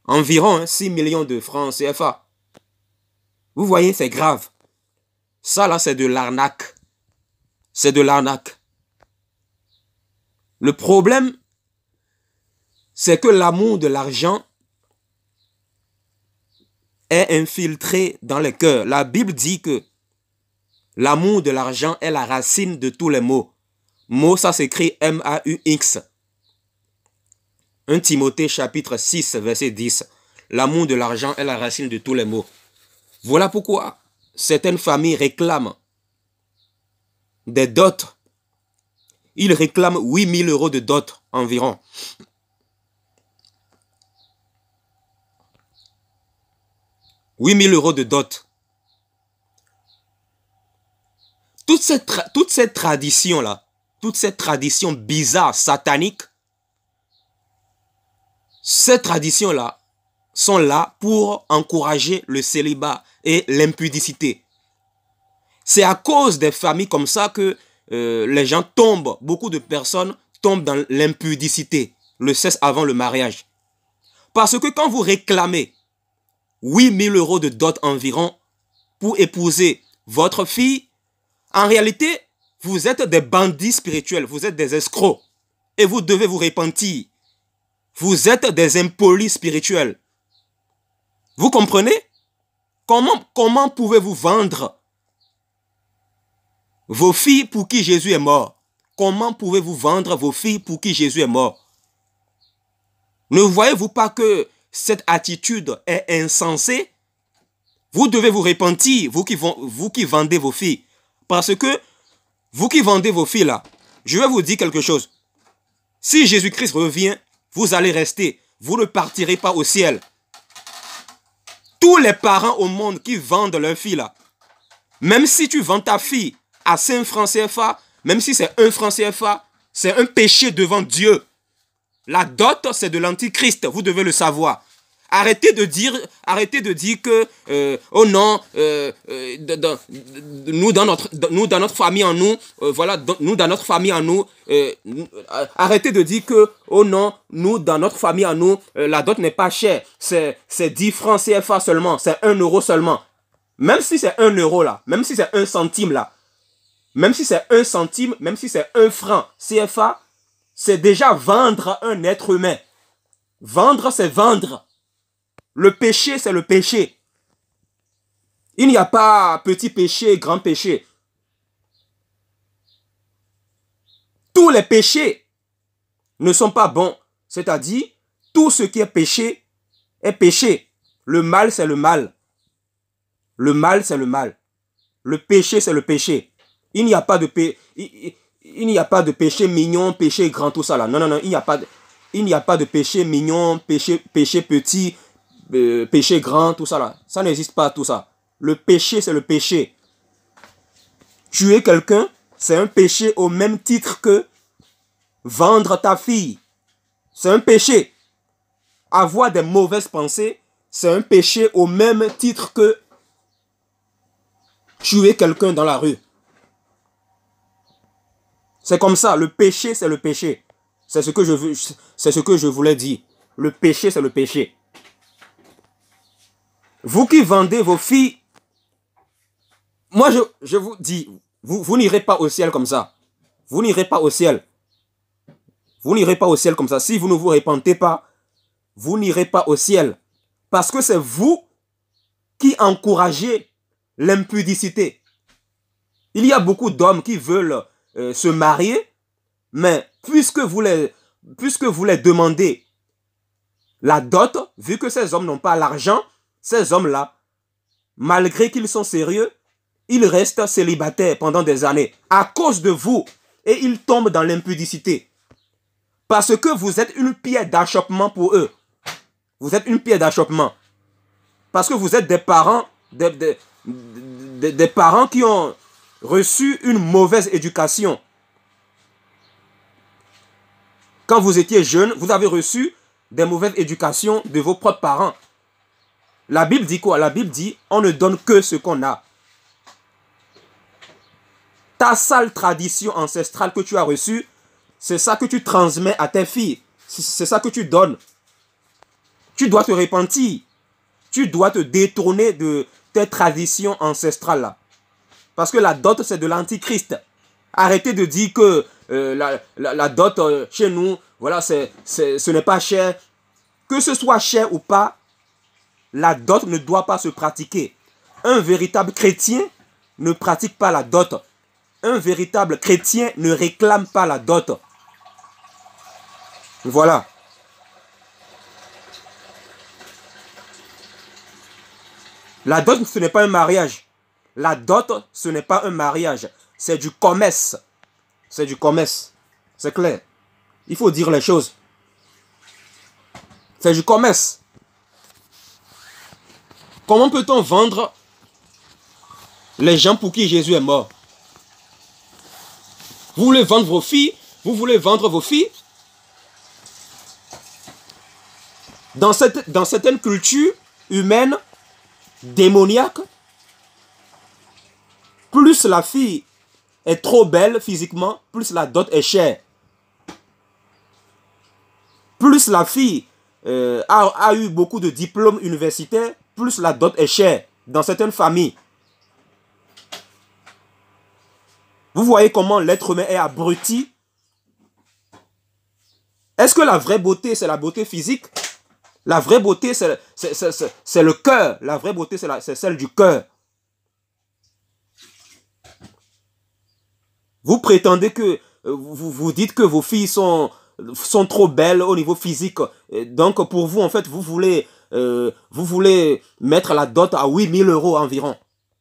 Environ, hein, 6 millions de francs CFA. Vous voyez, c'est grave. Ça là, c'est de l'arnaque. C'est de l'arnaque. Le problème, c'est que l'amour de l'argent est infiltré dans les cœurs. La Bible dit que l'amour de l'argent est la racine de tous les maux. Maux, ça s'écrit M-A-U-X. 1 Timothée chapitre 6, verset 10. L'amour de l'argent est la racine de tous les maux. Voilà pourquoi certaines familles réclament des dots. Ils réclament 8 000 € de dot environ. « 8 000 € de dot. » Toute cette tradition-là, toute cette tradition bizarre, satanique, ces traditions-là sont là pour encourager le célibat et l'impudicité. C'est à cause des familles comme ça que les gens tombent, beaucoup de personnes tombe dans l'impudicité, le sexe avant le mariage. Parce que quand vous réclamez 8 000 € de dot environ pour épouser votre fille, en réalité, vous êtes des bandits spirituels, vous êtes des escrocs et vous devez vous repentir. Vous êtes des impolis spirituels. Vous comprenez? Comment pouvez-vous vendre vos filles pour qui Jésus est mort? Comment pouvez-vous vendre vos filles pour qui Jésus est mort? Ne voyez-vous pas que cette attitude est insensée? Vous devez vous repentir, vous qui vendez vos filles. Parce que vous qui vendez vos filles là, je vais vous dire quelque chose. Si Jésus-Christ revient, vous allez rester. Vous ne partirez pas au ciel. Tous les parents au monde qui vendent leurs filles là, même si tu vends ta fille à 5 francs CFA, même si c'est 1 franc CFA, c'est un péché devant Dieu. La dot, c'est de l'antichrist, vous devez le savoir. Arrêtez de dire que, oh non, nous dans notre famille en nous, voilà, nous dans notre famille en nous, arrêtez de dire que, oh non, nous dans notre famille en nous, la dot n'est pas chère, c'est 10 francs CFA seulement, c'est 1 euro seulement. Même si c'est 1 euro là, même si c'est 1 centime là, même si c'est 1 centime, même si c'est 1 franc CFA, c'est déjà vendre un être humain. Vendre, c'est vendre. Le péché, c'est le péché. Il n'y a pas petit péché, grand péché. Tous les péchés ne sont pas bons. C'est-à-dire, tout ce qui est péché est péché. Le mal, c'est le mal. Le mal, c'est le mal. Le péché, c'est le péché. Il n'y a pas de péché mignon, péché grand, tout ça là. Non, non, non, il n'y a pas de péché mignon, péché petit, péché grand, tout ça là. Ça n'existe pas, tout ça. Le péché, c'est le péché. Tuer quelqu'un, c'est un péché au même titre que vendre ta fille. C'est un péché. Avoir des mauvaises pensées, c'est un péché au même titre que tuer quelqu'un dans la rue. C'est comme ça, le péché, c'est le péché. C'est ce que je voulais dire. Le péché, c'est le péché. Vous qui vendez vos filles, moi je vous dis, vous n'irez pas au ciel comme ça. Vous n'irez pas au ciel. Vous n'irez pas au ciel comme ça. Si vous ne vous repentez pas, vous n'irez pas au ciel. Parce que c'est vous qui encouragez l'impudicité. Il y a beaucoup d'hommes qui veulent se marier, mais puisque vous les demandez la dot, vu que ces hommes n'ont pas l'argent, ces hommes-là, malgré qu'ils sont sérieux, ils restent célibataires pendant des années à cause de vous et ils tombent dans l'impudicité. Parce que vous êtes une pierre d'achoppement pour eux. Vous êtes une pierre d'achoppement. Parce que vous êtes des parents, des parents qui ont reçu une mauvaise éducation. Quand vous étiez jeune, vous avez reçu des mauvaises éducations de vos propres parents. La Bible dit quoi? La Bible dit, on ne donne que ce qu'on a. Ta sale tradition ancestrale que tu as reçue, c'est ça que tu transmets à tes filles. C'est ça que tu donnes. Tu dois te repentir. Tu dois te détourner de tes traditions ancestrales là. Parce que la dot, c'est de l'antichrist. Arrêtez de dire que la dot chez nous, voilà, ce n'est pas cher. Que ce soit cher ou pas, la dot ne doit pas se pratiquer. Un véritable chrétien ne pratique pas la dot. Un véritable chrétien ne réclame pas la dot. Voilà. La dot, ce n'est pas un mariage. La dot, ce n'est pas un mariage. C'est du commerce. C'est du commerce. C'est clair. Il faut dire les choses. C'est du commerce. Comment peut-on vendre les gens pour qui Jésus est mort? Vous voulez vendre vos filles? Vous voulez vendre vos filles? Dans certaines cultures humaines démoniaques, plus la fille est trop belle physiquement, plus la dot est chère. Plus la fille a eu beaucoup de diplômes universitaires, plus la dot est chère dans certaines familles. Vous voyez comment l'être humain est abruti? Est-ce que la vraie beauté, c'est la beauté physique? La vraie beauté, c'est le cœur. La vraie beauté, c'est celle du cœur. Vous prétendez que, vous dites que vos filles sont trop belles au niveau physique. Donc, pour vous, en fait, vous voulez mettre la dot à 8 000 € environ.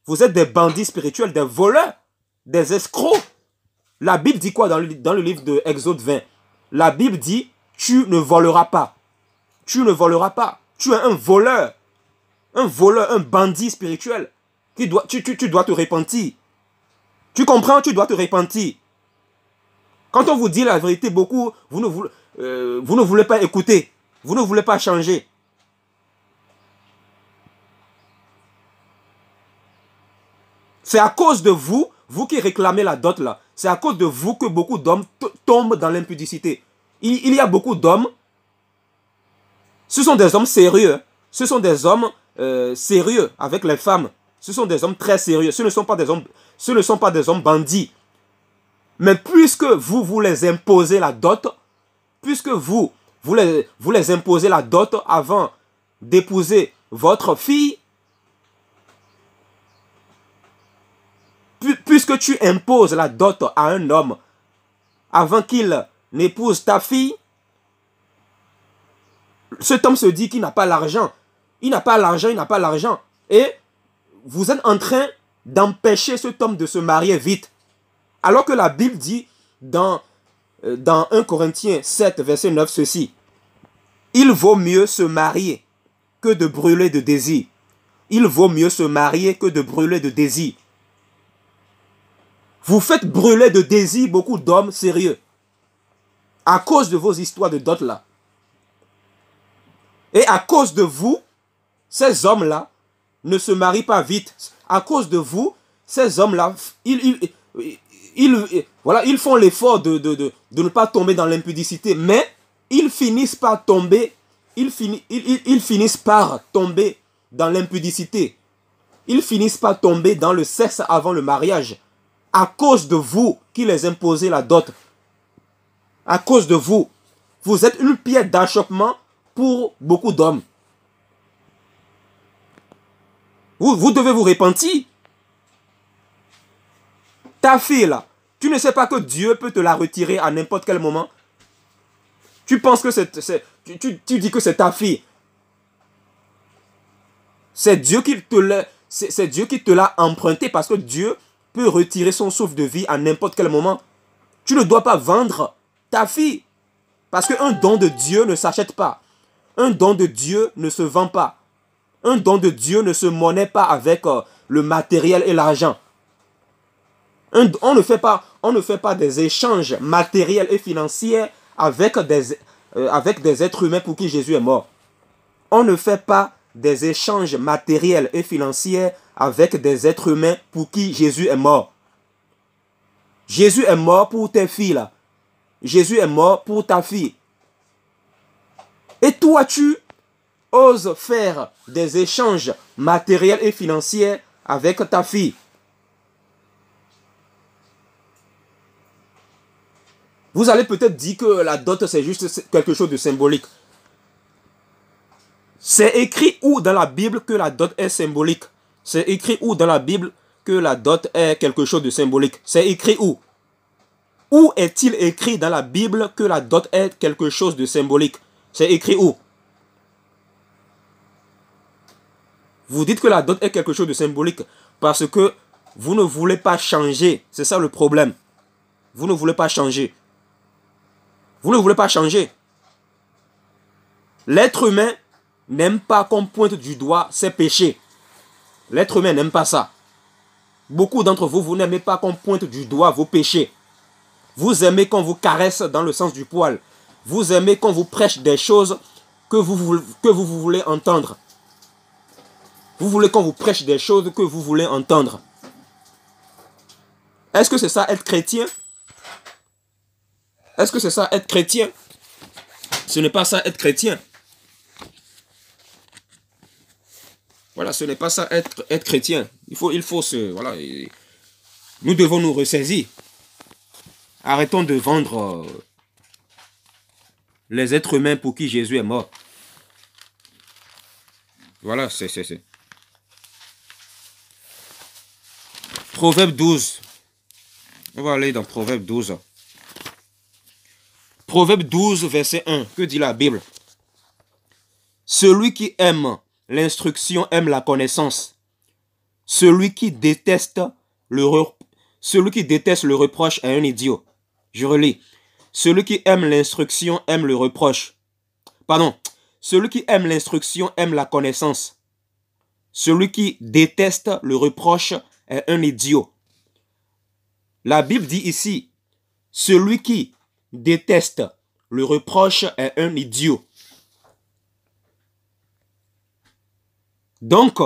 Vous êtes des bandits spirituels, des voleurs, des escrocs. La Bible dit quoi dans le livre de Exode 20? La Bible dit, tu ne voleras pas. Tu ne voleras pas. Tu es un voleur, un bandit spirituel. Tu dois te repentir. Tu comprends? Tu dois te repentir. Quand on vous dit la vérité, beaucoup, vous ne voulez pas écouter. Vous ne voulez pas changer. C'est à cause de vous, vous qui réclamez la dot là, c'est à cause de vous que beaucoup d'hommes tombent dans l'impudicité. Il y a beaucoup d'hommes, ce sont des hommes sérieux, ce sont des hommes sérieux avec les femmes, ce sont des hommes très sérieux, ce ne sont pas des hommes bandits. Mais puisque vous les imposez la dot, puisque vous les imposez la dot avant d'épouser votre fille, puisque tu imposes la dot à un homme avant qu'il n'épouse ta fille, cet homme se dit qu'il n'a pas l'argent. Il n'a pas l'argent, il n'a pas l'argent. Et vous êtes en train d'empêcher cet homme de se marier vite. Alors que la Bible dit dans 1 Corinthiens 7, verset 9, ceci. Il vaut mieux se marier que de brûler de désir. Il vaut mieux se marier que de brûler de désir. Vous faites brûler de désir beaucoup d'hommes sérieux. À cause de vos histoires de dot là. Et à cause de vous, ces hommes-là ne se marient pas vite. À cause de vous, ces hommes-là, ils font l'effort de ne pas tomber dans l'impudicité. Mais ils finissent par tomber. Ils finissent par tomber dans l'impudicité. Ils finissent par tomber dans le sexe avant le mariage. À cause de vous qui les imposez la dot. À cause de vous. Vous êtes une pierre d'achoppement pour beaucoup d'hommes. Vous devez vous repentir. Ta fille là, tu ne sais pas que Dieu peut te la retirer à n'importe quel moment. Tu penses que tu dis que c'est ta fille. C'est Dieu qui te l'a emprunté parce que Dieu peut retirer son souffle de vie à n'importe quel moment. Tu ne dois pas vendre ta fille. Parce qu'un don de Dieu ne s'achète pas. Un don de Dieu ne se vend pas. Un don de Dieu ne se monnaie pas avec le matériel et l'argent. On ne fait pas des échanges matériels et financiers avec des êtres humains pour qui Jésus est mort. On ne fait pas des échanges matériels et financiers avec des êtres humains pour qui Jésus est mort. Jésus est mort pour tes filles là. Jésus est mort pour ta fille. Et toi, tu oses faire des échanges matériels et financiers avec ta fille. Vous allez peut-être dire que la dot, c'est juste quelque chose de symbolique. C'est écrit où dans la Bible que la dot est symbolique? C'est écrit où dans la Bible que la dot est quelque chose de symbolique? C'est écrit où? Où est-il écrit dans la Bible que la dot est quelque chose de symbolique? C'est écrit où? Vous dites que la dot est quelque chose de symbolique parce que vous ne voulez pas changer. C'est ça le problème. Vous ne voulez pas changer. Vous ne voulez pas changer. L'être humain n'aime pas qu'on pointe du doigt ses péchés. L'être humain n'aime pas ça. Beaucoup d'entre vous, vous n'aimez pas qu'on pointe du doigt vos péchés. Vous aimez qu'on vous caresse dans le sens du poil. Vous aimez qu'on vous prêche des choses que vous voulez entendre. Vous voulez qu'on vous prêche des choses que vous voulez entendre. Est-ce que c'est ça être chrétien? Est-ce que c'est ça être chrétien? Ce n'est pas ça être chrétien. Voilà, ce n'est pas ça être chrétien. Il faut se... Voilà, nous devons nous ressaisir. Arrêtons de vendre les êtres humains pour qui Jésus est mort. Voilà, c'est... Proverbe 12. On va aller dans Proverbe 12. Proverbe 12, verset 1. Que dit la Bible? Celui qui aime l'instruction aime la connaissance. Celui qui déteste le reproche est un idiot. Je relis. Celui qui aime l'instruction aime le reproche. Pardon. Celui qui aime l'instruction aime la connaissance. Celui qui déteste le reproche est un idiot. La Bible dit ici, celui qui déteste le reproche est un idiot. Donc,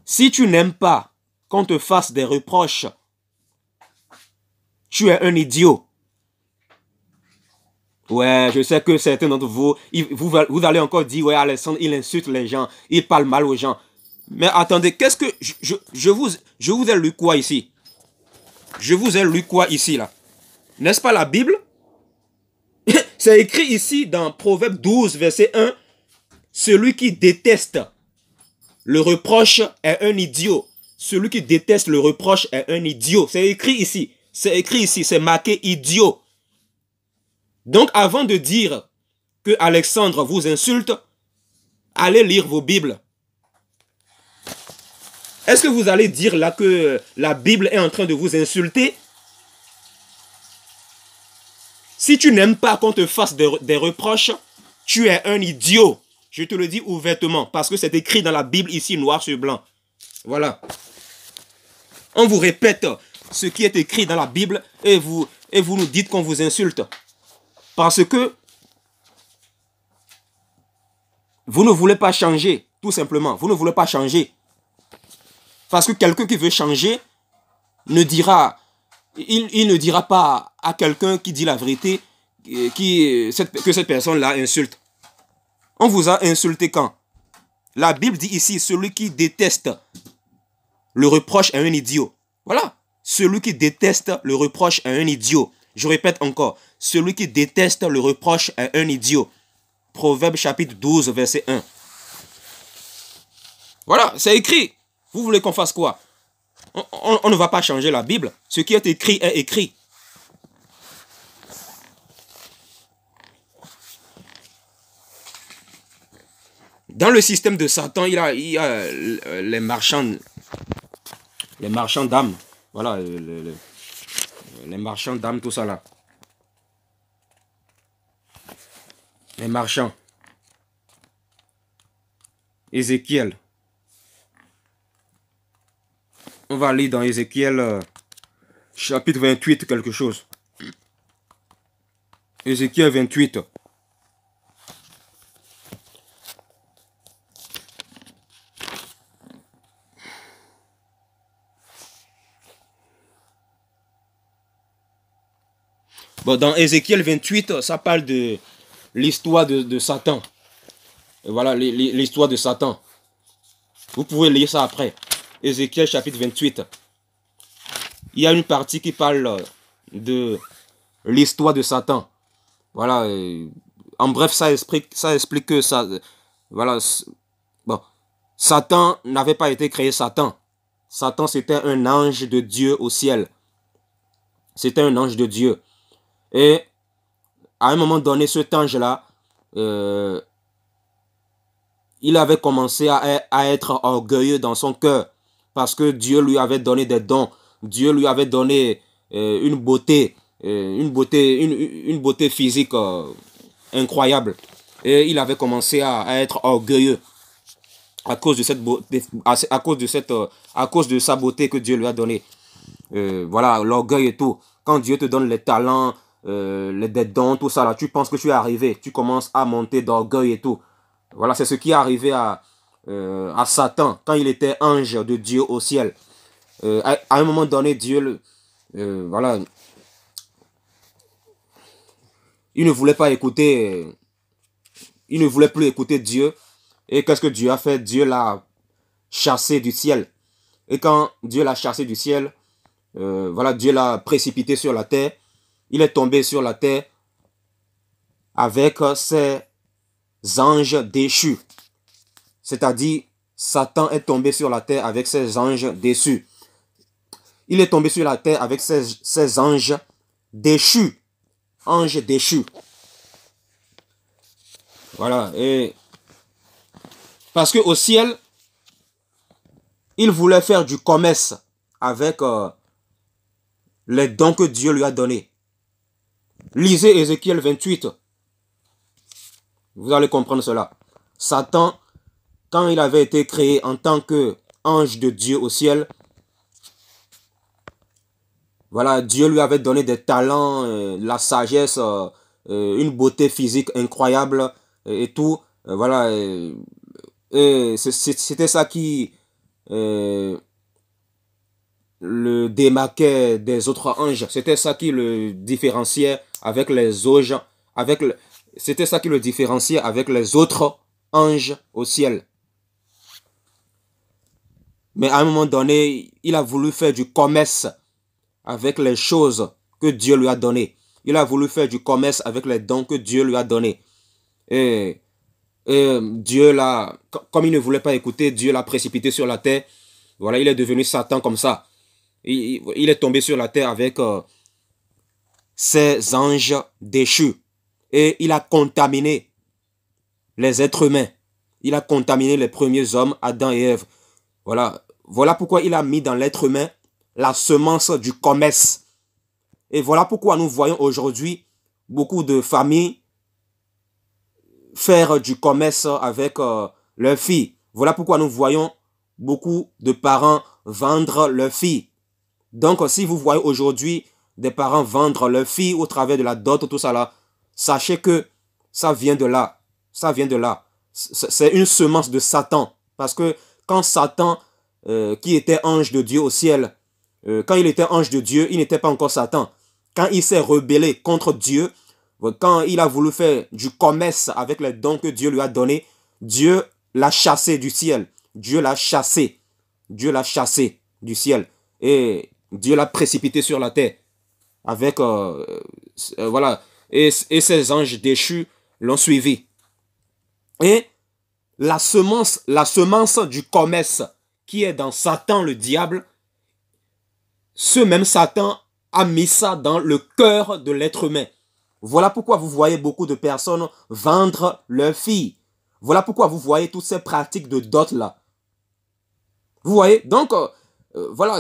si tu n'aimes pas qu'on te fasse des reproches, tu es un idiot. Ouais, je sais que certains d'entre vous, vous allez encore dire, ouais, Alexandre, il insulte les gens, il parle mal aux gens. Mais attendez, qu'est-ce que... Je vous ai lu quoi ici? Je vous ai lu quoi ici, là? N'est-ce pas la Bible? C'est écrit ici dans Proverbe 12, verset 1. Celui qui déteste le reproche est un idiot. Celui qui déteste le reproche est un idiot. C'est écrit ici. C'est écrit ici. C'est marqué idiot. Donc, avant de dire que Alexandre vous insulte, allez lire vos Bibles. Est-ce que vous allez dire là que la Bible est en train de vous insulter? Si tu n'aimes pas qu'on te fasse des reproches, tu es un idiot. Je te le dis ouvertement, parce que c'est écrit dans la Bible ici, noir sur blanc. Voilà. On vous répète ce qui est écrit dans la Bible et vous nous dites qu'on vous insulte. Parce que vous ne voulez pas changer, tout simplement. Vous ne voulez pas changer. Parce que quelqu'un qui veut changer ne dira... Il ne dira pas à quelqu'un qui dit la vérité que cette personne-là insulte. On vous a insulté quand? La Bible dit ici, celui qui déteste le reproche est un idiot. Voilà. Celui qui déteste le reproche est un idiot. Je répète encore. Celui qui déteste le reproche est un idiot. Proverbe chapitre 12, verset 1. Voilà, c'est écrit. Vous voulez qu'on fasse quoi? On ne va pas changer la Bible. Ce qui est écrit est écrit. Dans le système de Satan, il y a les marchands d'âmes. Voilà, les marchands d'âmes, tout ça là. Les marchands. Ézéchiel. On va aller dans Ézéchiel chapitre 28 quelque chose. Ézéchiel 28. Bon, dans Ézéchiel 28, ça parle de l'histoire de Satan. Et voilà, l'histoire de Satan. Vous pouvez lire ça après. Ézéchiel chapitre 28. Il y a une partie qui parle de l'histoire de Satan. Voilà. En bref, ça explique que ça... Voilà. Bon. Satan n'avait pas été créé Satan. Satan, c'était un ange de Dieu au ciel. C'était un ange de Dieu. Et à un moment donné, cet ange-là, il avait commencé à être orgueilleux dans son cœur. Parce que Dieu lui avait donné des dons. Dieu lui avait donné une beauté physique incroyable. Et il avait commencé à être orgueilleux à cause de cette beauté, à cause de sa beauté que Dieu lui a donnée. Voilà, l'orgueil et tout. Quand Dieu te donne les talents, des dons, tout ça là, tu penses que tu es arrivé. Tu commences à monter d'orgueil et tout. Voilà, c'est ce qui est arrivé à Satan quand il était ange de Dieu au ciel. À un moment donné, Dieu, voilà, Il ne voulait pas écouter, il ne voulait plus écouter Dieu. Et qu'est-ce que Dieu a fait? Dieu l'a chassé du ciel. Et quand Dieu l'a chassé du ciel, voilà, Dieu l'a précipité sur la terre. Il est tombé sur la terre avec ses anges déchus. C'est-à-dire, Satan est tombé sur la terre avec ses anges déçus. Il est tombé sur la terre avec ses anges déchus. Anges déchus. Voilà. Et parce qu'au ciel, il voulait faire du commerce avec les dons que Dieu lui a donnés. Lisez Ézéchiel 28. Vous allez comprendre cela. Satan, quand il avait été créé en tant qu'ange de Dieu au ciel, voilà, Dieu lui avait donné des talents, la sagesse, une beauté physique incroyable et tout. Voilà, c'était ça qui le démarquait des autres anges. C'était ça qui le différenciait avec les anges, c'était ça qui le différenciait avec les autres anges au ciel. Mais à un moment donné, il a voulu faire du commerce avec les choses que Dieu lui a données. Il a voulu faire du commerce avec les dons que Dieu lui a donnés. Et Dieu l'a, comme il ne voulait pas écouter, Dieu l'a précipité sur la terre. Voilà, il est devenu Satan comme ça. Il est tombé sur la terre avec ses anges déchus. Et il a contaminé les êtres humains. Il a contaminé les premiers hommes, Adam et Ève. Voilà, voilà pourquoi il a mis dans l'être humain la semence du commerce. Et voilà pourquoi nous voyons aujourd'hui beaucoup de familles faire du commerce avec leurs filles. Voilà pourquoi nous voyons beaucoup de parents vendre leurs filles. Donc, si vous voyez aujourd'hui des parents vendre leurs filles au travers de la dot, tout ça là, sachez que ça vient de là. Ça vient de là. C'est une semence de Satan. Parce que quand Satan, qui était ange de Dieu au ciel, quand il était ange de Dieu, il n'était pas encore Satan. Quand il s'est rebellé contre Dieu, quand il a voulu faire du commerce avec les dons que Dieu lui a donnés, Dieu l'a chassé du ciel. Dieu l'a chassé. Dieu l'a chassé du ciel. Et Dieu l'a précipité sur la terre. Avec, voilà. Et ses anges déchus l'ont suivi. Et la semence du commerce qui est dans Satan le diable, ce même Satan a mis ça dans le cœur de l'être humain. Voilà pourquoi vous voyez beaucoup de personnes vendre leurs filles. Voilà pourquoi vous voyez toutes ces pratiques de dot là. Vous voyez? Donc, voilà,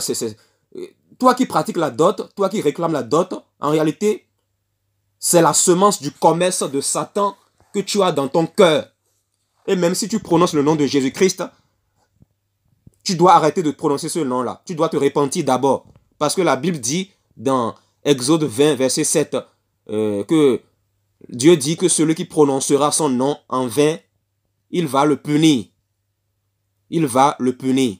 toi qui pratiques la dot, toi qui réclames la dot, en réalité, c'est la semence du commerce de Satan que tu as dans ton cœur. Et même si tu prononces le nom de Jésus-Christ, tu dois arrêter de prononcer ce nom-là. Tu dois te repentir d'abord. Parce que la Bible dit dans Exode 20, verset 7, que Dieu dit que celui qui prononcera son nom en vain, il va le punir. Il va le punir.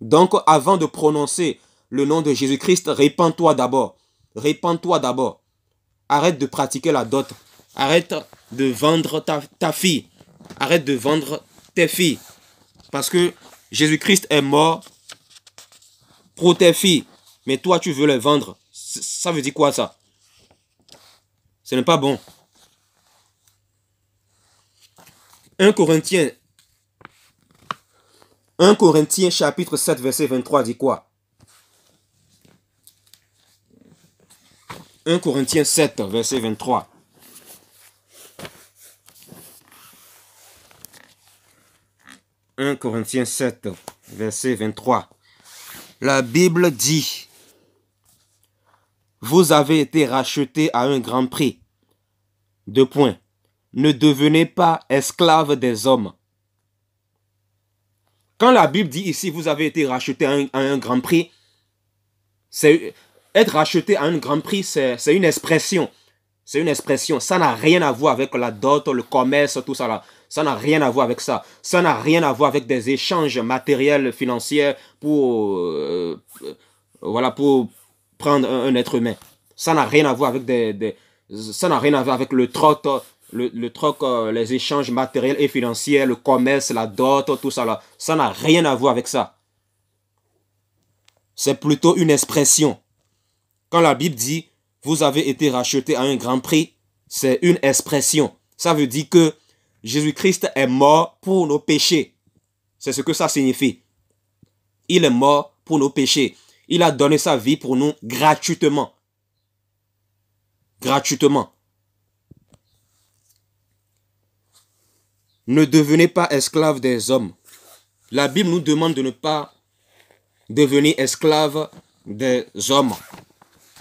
Donc, avant de prononcer le nom de Jésus-Christ, répands-toi d'abord. Répands-toi d'abord. Arrête de pratiquer la dot. Arrête de vendre ta fille. Arrête de vendre tes filles. Parce que Jésus-Christ est mort pour tes filles. Mais toi, tu veux les vendre. Ça veut dire quoi ça? Ce n'est pas bon. 1 Corinthiens chapitre 7 verset 23 dit quoi? 1 Corinthiens 7 verset 23. 1 Corinthiens 7 verset 23. La Bible dit: vous avez été rachetés à un grand prix. 2 points. Ne devenez pas esclaves des hommes. Quand la Bible dit ici, vous avez été rachetés à un grand prix, être racheté à un grand prix, c'est une expression. C'est une expression. Ça n'a rien à voir avec la dot, le commerce, tout ça là. Ça n'a rien à voir avec ça. Ça n'a rien à voir avec des échanges matériels, financiers pour, voilà, pour prendre un être humain. Ça n'a rien à voir avec ça n'a rien à voir avec le troc, les échanges matériels et financiers, le commerce, la dot, tout ça là. Ça n'a rien à voir avec ça. C'est plutôt une expression. Quand la Bible dit « Vous avez été rachetés à un grand prix », c'est une expression. Ça veut dire que Jésus-Christ est mort pour nos péchés. C'est ce que ça signifie. Il est mort pour nos péchés. Il a donné sa vie pour nous gratuitement. Gratuitement. Ne devenez pas esclaves des hommes. La Bible nous demande de ne pas devenir esclaves des hommes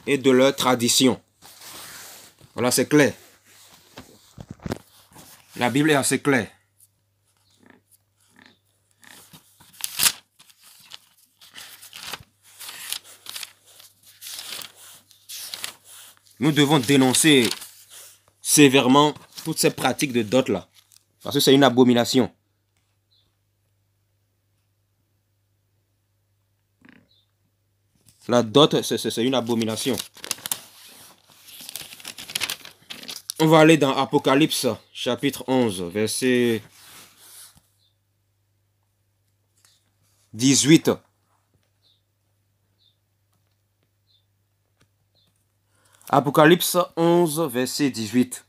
et de leurs traditions. Voilà, c'est clair. La Bible est assez claire. Nous devons dénoncer sévèrement toutes ces pratiques de dot là. Parce que c'est une abomination. La dot, c'est une abomination. On va aller dans Apocalypse, chapitre 11, verset 18. Apocalypse 11, verset 18.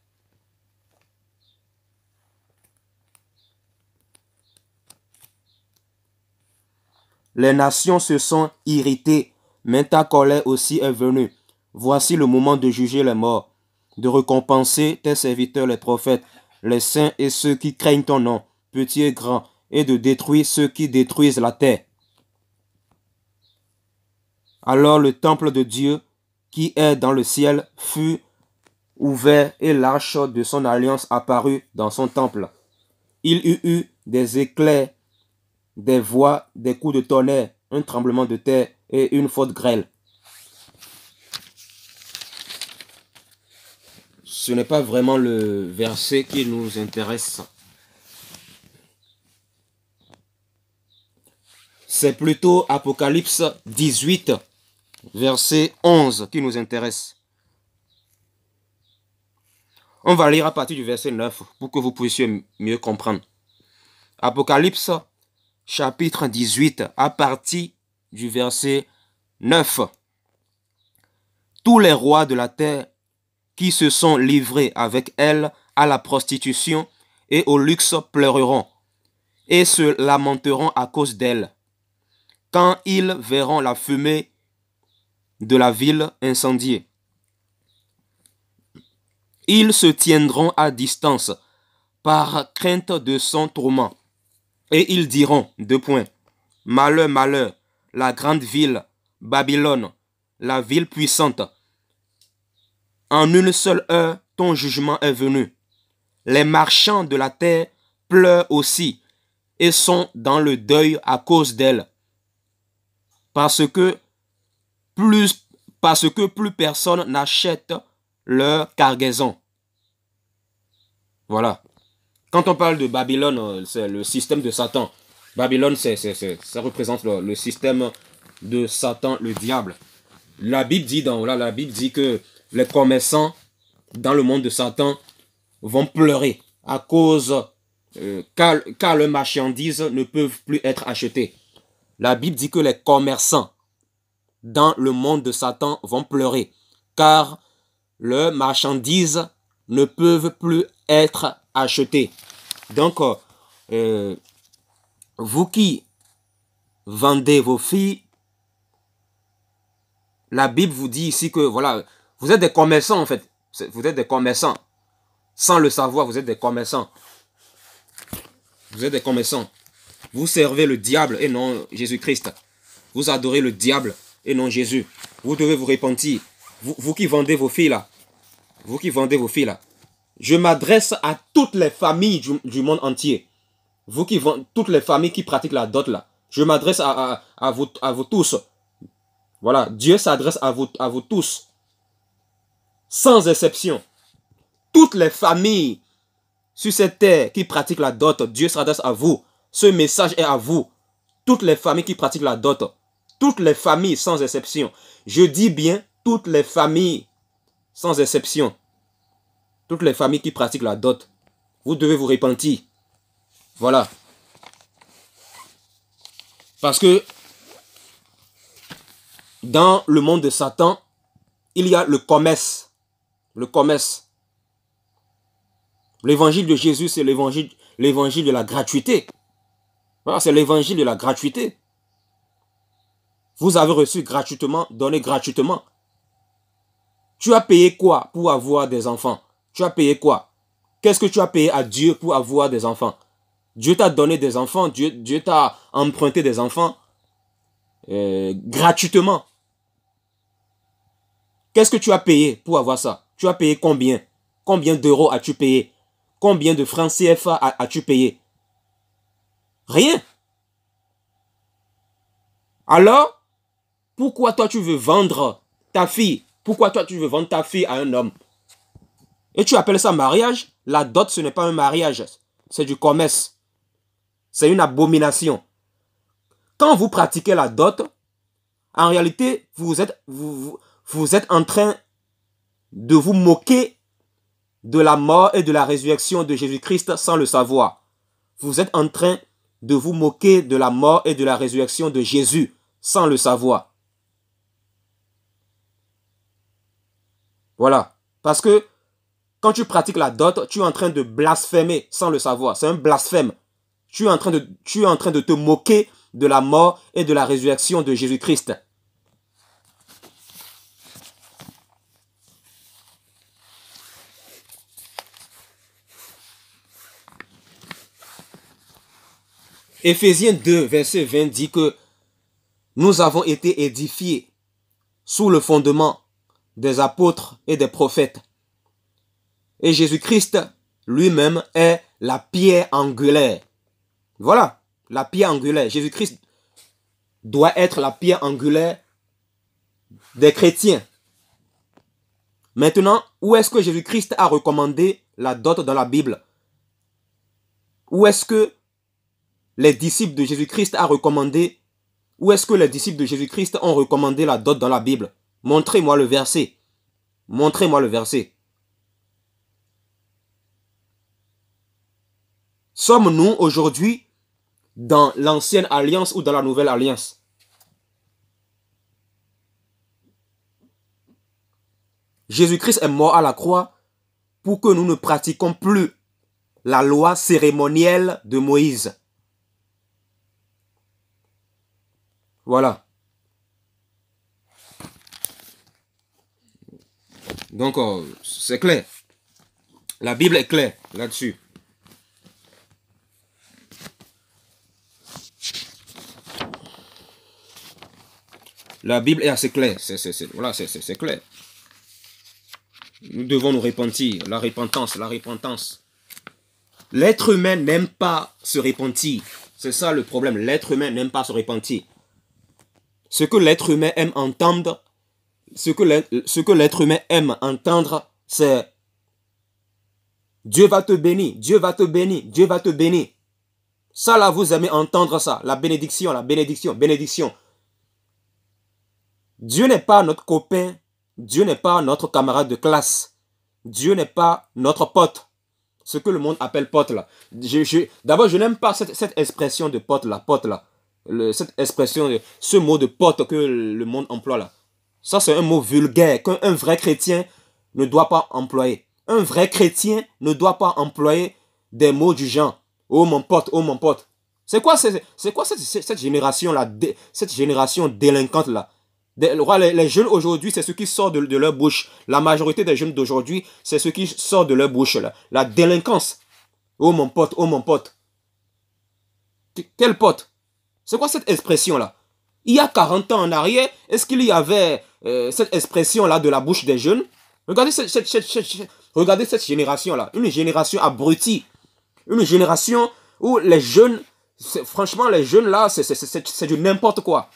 Les nations se sont irritées, mais ta colère aussi est venue. Voici le moment de juger les morts, de récompenser tes serviteurs les prophètes, les saints et ceux qui craignent ton nom, petits et grands, et de détruire ceux qui détruisent la terre. Alors le temple de Dieu, qui est dans le ciel, fut ouvert et l'arche de son alliance apparut dans son temple. Il y eut des éclairs, des voix, des coups de tonnerre, un tremblement de terre et une forte grêle. Ce n'est pas vraiment le verset qui nous intéresse. C'est plutôt Apocalypse 18, verset 11 qui nous intéresse. On va lire à partir du verset 9 pour que vous puissiez mieux comprendre. Apocalypse chapitre 18 à partir du verset 9. Tous les rois de la terre qui se sont livrés avec elle à la prostitution et au luxe pleureront et se lamenteront à cause d'elle. Quand ils verront la fumée de la ville incendiée, ils se tiendront à distance par crainte de son tourment. Et ils diront, malheur, malheur, la grande ville, Babylone, la ville puissante. En une seule heure, ton jugement est venu. Les marchands de la terre pleurent aussi et sont dans le deuil à cause d'elle. Parce que plus personne n'achète leur cargaison. Voilà. Quand on parle de Babylone, c'est le système de Satan. Babylone, ça représente le système de Satan, le diable. La Bible dit que les commerçants dans le monde de Satan vont pleurer à cause car leurs marchandises ne peuvent plus être achetées. La Bible dit que les commerçants dans le monde de Satan vont pleurer car leurs marchandises ne peuvent plus être achetées. Donc, vous qui vendez vos filles, la Bible vous dit ici que voilà, vous êtes des commerçants en fait. Vous êtes des commerçants. Sans le savoir, vous êtes des commerçants. Vous êtes des commerçants. Vous servez le diable et non Jésus-Christ. Vous adorez le diable et non Jésus. Vous devez vous repentir. Vous qui vendez vos filles là. Vous qui vendez vos filles là. Je m'adresse à toutes les familles du monde entier. Vous qui vendez, toutes les familles qui pratiquent la dot là. Je m'adresse à vous tous. Voilà, Dieu s'adresse à vous tous. Sans exception. Toutes les familles sur cette terre qui pratiquent la dot, Dieu s'adresse à vous. Ce message est à vous. Toutes les familles qui pratiquent la dot. Toutes les familles sans exception. Je dis bien toutes les familles sans exception. toutes les familles qui pratiquent la dot, vous devez vous repentir. Voilà. Parce que dans le monde de Satan, il y a le commerce. Le commerce. L'évangile de Jésus, c'est l'évangile de la gratuité. Voilà, c'est l'évangile de la gratuité. Vous avez reçu gratuitement, donné gratuitement. Tu as payé quoi pour avoir des enfants? Tu as payé quoi? Qu'est-ce que tu as payé à Dieu pour avoir des enfants? Dieu t'a donné des enfants, Dieu t'a emprunté des enfants gratuitement. Qu'est-ce que tu as payé pour avoir ça? Tu as payé combien? Combien d'euros as-tu payé? Combien de francs CFA as-tu payé? Rien. Alors, pourquoi toi tu veux vendre ta fille? Pourquoi toi tu veux vendre ta fille à un homme? Et tu appelles ça mariage? La dot, ce n'est pas un mariage. C'est du commerce. C'est une abomination. Quand vous pratiquez la dot, en réalité, vous êtes en train de vous moquer de la mort et de la résurrection de Jésus-Christ sans le savoir. Vous êtes en train de vous moquer de la mort et de la résurrection de Jésus sans le savoir. Voilà. Parce que quand tu pratiques la dot, tu es en train de blasphémer sans le savoir. C'est un blasphème. Tu es en train de te moquer de la mort et de la résurrection de Jésus-Christ. Éphésiens 2, verset 20 dit que nous avons été édifiés sous le fondement des apôtres et des prophètes. Et Jésus-Christ lui-même est la pierre angulaire. Voilà, la pierre angulaire. Jésus-Christ doit être la pierre angulaire des chrétiens. Maintenant, où est-ce que Jésus-Christ a recommandé la dot dans la Bible? Où est-ce que les disciples de Jésus-Christ ont recommandé, où est-ce que les disciples de Jésus-Christ ont recommandé la dot dans la Bible? Montrez-moi le verset. Montrez-moi le verset. Sommes-nous aujourd'hui dans l'ancienne alliance ou dans la nouvelle alliance? Jésus-Christ est mort à la croix pour que nous ne pratiquions plus la loi cérémonielle de Moïse. Voilà. Donc, c'est clair. La Bible est claire là-dessus. La Bible est assez claire. Voilà, c'est clair. Nous devons nous repentir. La repentance, la repentance. L'être humain n'aime pas se repentir. C'est ça le problème. L'être humain n'aime pas se repentir. Ce que l'être humain aime entendre, ce que l'être humain aime entendre, c'est Dieu va te bénir, Dieu va te bénir, Dieu va te bénir. Ça là, vous aimez entendre ça. La bénédiction, bénédiction. Dieu n'est pas notre copain, Dieu n'est pas notre camarade de classe, Dieu n'est pas notre pote. Ce que le monde appelle pote là. D'abord, je n'aime pas cette expression de pote là, cette expression, ce mot de pote que le monde emploie là. Ça, c'est un mot vulgaire qu'un vrai chrétien ne doit pas employer. Un vrai chrétien ne doit pas employer des mots du genre « Oh mon pote, oh mon pote ». C'est quoi cette génération là, cette génération délinquante là? Les jeunes aujourd'hui, c'est ce qui sort de leur bouche. La majorité des jeunes d'aujourd'hui, c'est ce qui sort de leur bouche là. La délinquance. Oh mon pote, oh mon pote. Quel pote? C'est quoi cette expression-là? Il y a 40 ans en arrière, est-ce qu'il y avait cette expression-là de la bouche des jeunes? Regardez cette génération-là. Une génération abrutie. Une génération où les jeunes, franchement, les jeunes là, c'est du n'importe quoi.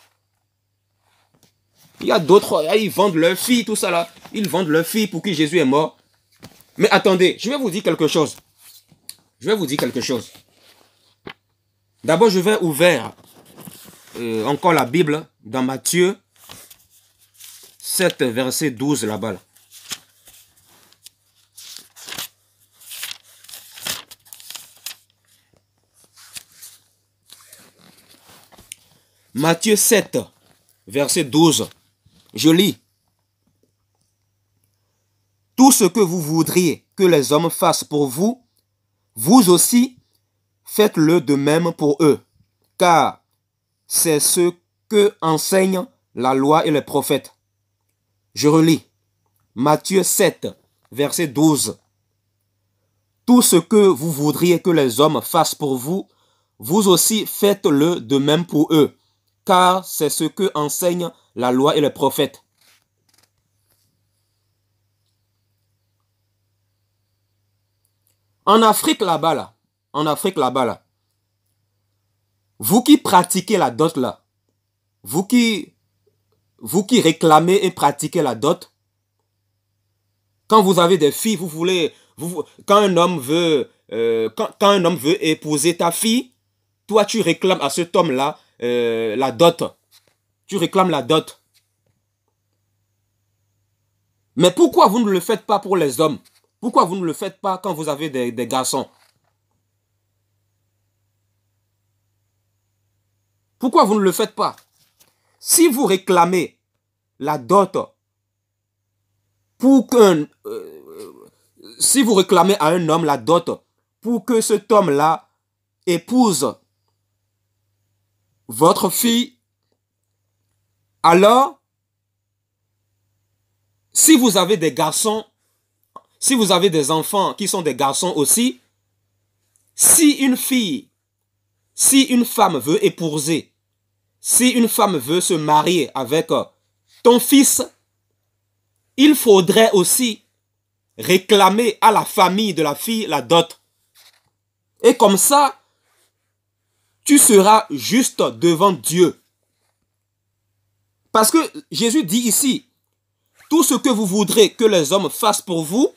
Il y a d'autres, ils vendent leurs filles, tout ça là. Ils vendent leurs filles pour qui Jésus est mort. Mais attendez, je vais vous dire quelque chose. D'abord, je vais ouvrir encore la Bible dans Matthieu 7, verset 12 là-bas. Matthieu 7, verset 12. Je lis. Tout ce que vous voudriez que les hommes fassent pour vous, vous aussi faites-le de même pour eux, car c'est ce que enseignent la loi et les prophètes. Je relis. Matthieu 7, verset 12. Tout ce que vous voudriez que les hommes fassent pour vous, vous aussi faites-le de même pour eux, car c'est ce que enseignent la loi et les prophètes. En Afrique là-bas, vous qui pratiquez la dot là, vous qui réclamez et pratiquez la dot, quand vous avez des filles, quand un homme veut épouser ta fille, toi tu réclames à cet homme-là la dot. Tu réclames la dot. Mais pourquoi vous ne le faites pas pour les hommes? Pourquoi vous ne le faites pas quand vous avez des garçons? Pourquoi vous ne le faites pas? Si vous réclamez la dot si vous réclamez à un homme la dot pour que cet homme-là épouse votre fille, alors, si vous avez des garçons, si vous avez des enfants qui sont des garçons aussi, si une femme veut épouser, si une femme veut se marier avec ton fils, il faudrait aussi réclamer à la famille de la fille la dot. Et comme ça, tu seras juste devant Dieu. Parce que Jésus dit ici, tout ce que vous voudrez que les hommes fassent pour vous,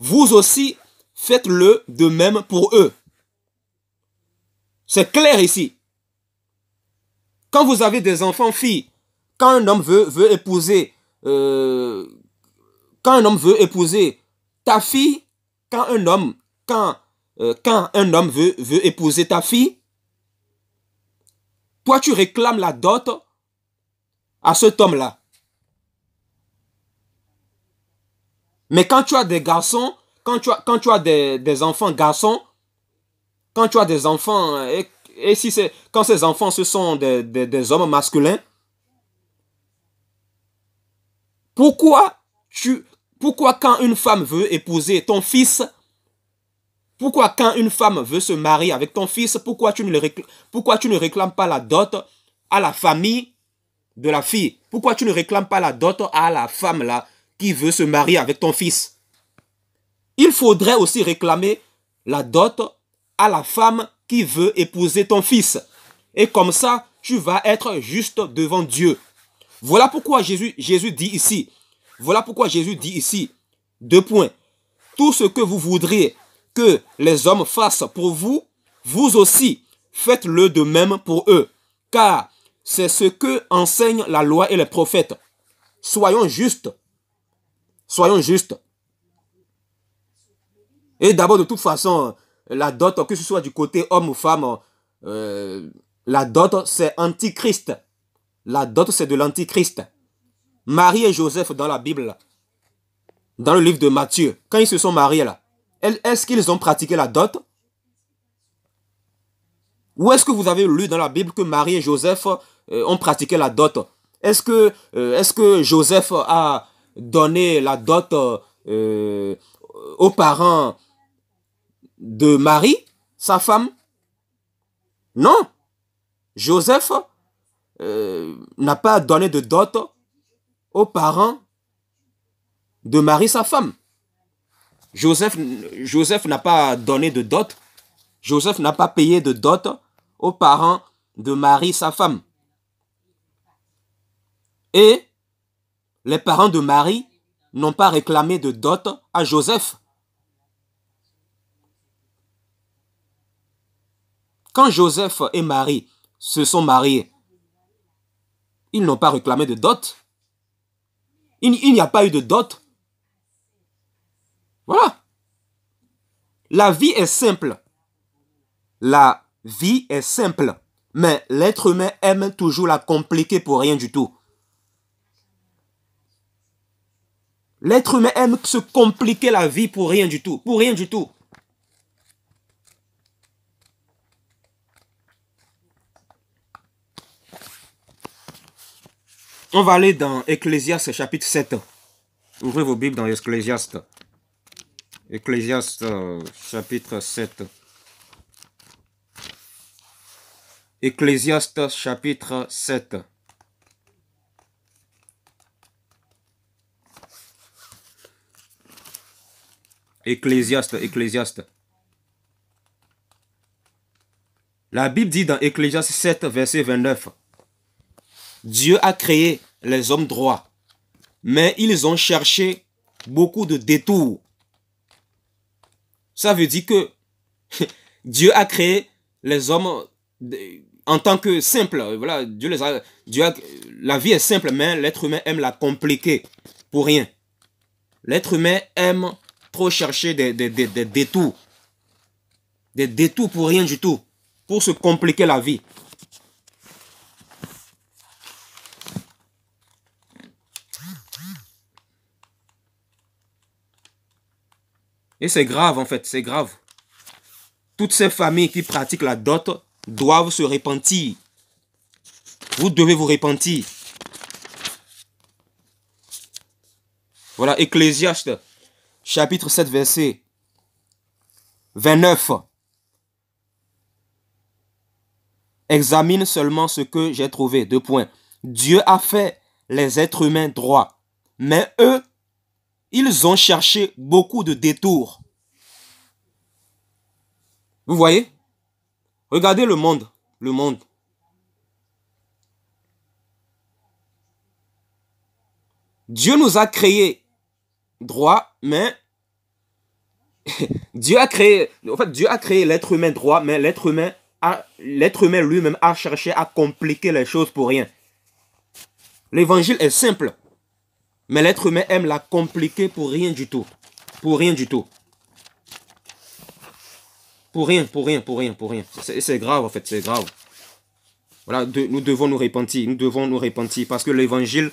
vous aussi faites-le de même pour eux. C'est clair ici. Quand vous avez des enfants filles, quand un homme veut épouser ta fille, quand un homme veut épouser ta fille, toi tu réclames la dot à cet homme-là. Mais quand tu as des garçons, quand tu as des enfants garçons, quand tu as des enfants, quand ces enfants ce sont des hommes masculins, pourquoi quand une femme veut épouser ton fils, pourquoi quand une femme veut se marier avec ton fils, pourquoi tu ne réclames pas la dot à la famille de la fille? Pourquoi tu ne réclames pas la dot à la femme là qui veut se marier avec ton fils? Il faudrait aussi réclamer la dot à la femme qui veut épouser ton fils. Et comme ça, tu vas être juste devant Dieu. Voilà pourquoi Jésus dit ici, deux points. Tout ce que vous voudriez que les hommes fassent pour vous, vous aussi faites-le de même pour eux. Car c'est ce que enseignent la loi et les prophètes. Soyons justes. Soyons justes. Et d'abord, de toute façon, la dot, que ce soit du côté homme ou femme, la dot, c'est antichrist. La dot, c'est de l'antichrist. Marie et Joseph dans la Bible, dans le livre de Matthieu, quand ils se sont mariés là, est-ce qu'ils ont pratiqué la dot? Ou est-ce que vous avez lu dans la Bible que Marie et Joseph ont pratiqué la dot? Est-ce que Joseph a donné la dot aux parents de Marie, sa femme? Non. Joseph n'a pas donné de dot aux parents de Marie, sa femme. Joseph n'a pas donné de dot. Joseph n'a pas payé de dot aux parents de Marie, sa femme. Et les parents de Marie n'ont pas réclamé de dot à Joseph. Quand Joseph et Marie se sont mariés, ils n'ont pas réclamé de dot. Il n'y a pas eu de dot. Voilà. La vie est simple. La vie est simple. Mais l'être humain aime toujours la compliquer pour rien du tout. L'être humain aime se compliquer la vie pour rien du tout. Pour rien du tout. On va aller dans Ecclésiaste chapitre 7. Ouvrez vos Bibles dans Ecclésiaste. Ecclésiaste chapitre 7. Ecclésiaste chapitre 7. Ecclésiaste. La Bible dit dans Ecclésiaste 7, verset 29. Dieu a créé les hommes droits, mais ils ont cherché beaucoup de détours. Ça veut dire que Dieu a créé les hommes en tant que simples. Voilà, la vie est simple, mais l'être humain aime la compliquer pour rien. L'être humain aime trop chercher des détours. Des détours pour rien du tout. Pour se compliquer la vie. Et c'est grave en fait, c'est grave. Toutes ces familles qui pratiquent la dot doivent se repentir. Vous devez vous repentir. Voilà, Ecclésiaste, chapitre 7, verset 29. Examine seulement ce que j'ai trouvé. 2 points. Dieu a fait les êtres humains droits, mais eux, ils ont cherché beaucoup de détours. Vous voyez? Regardez le monde. Le monde. Dieu nous a créés droits, mais Dieu a créé l'être humain droit, mais l'être humain lui-même a cherché à compliquer les choses pour rien. L'évangile est simple, mais l'être humain aime la compliquer pour rien du tout. Pour rien du tout. Pour rien. C'est grave en fait, c'est grave. Voilà, nous devons nous repentir, parce que l'évangile,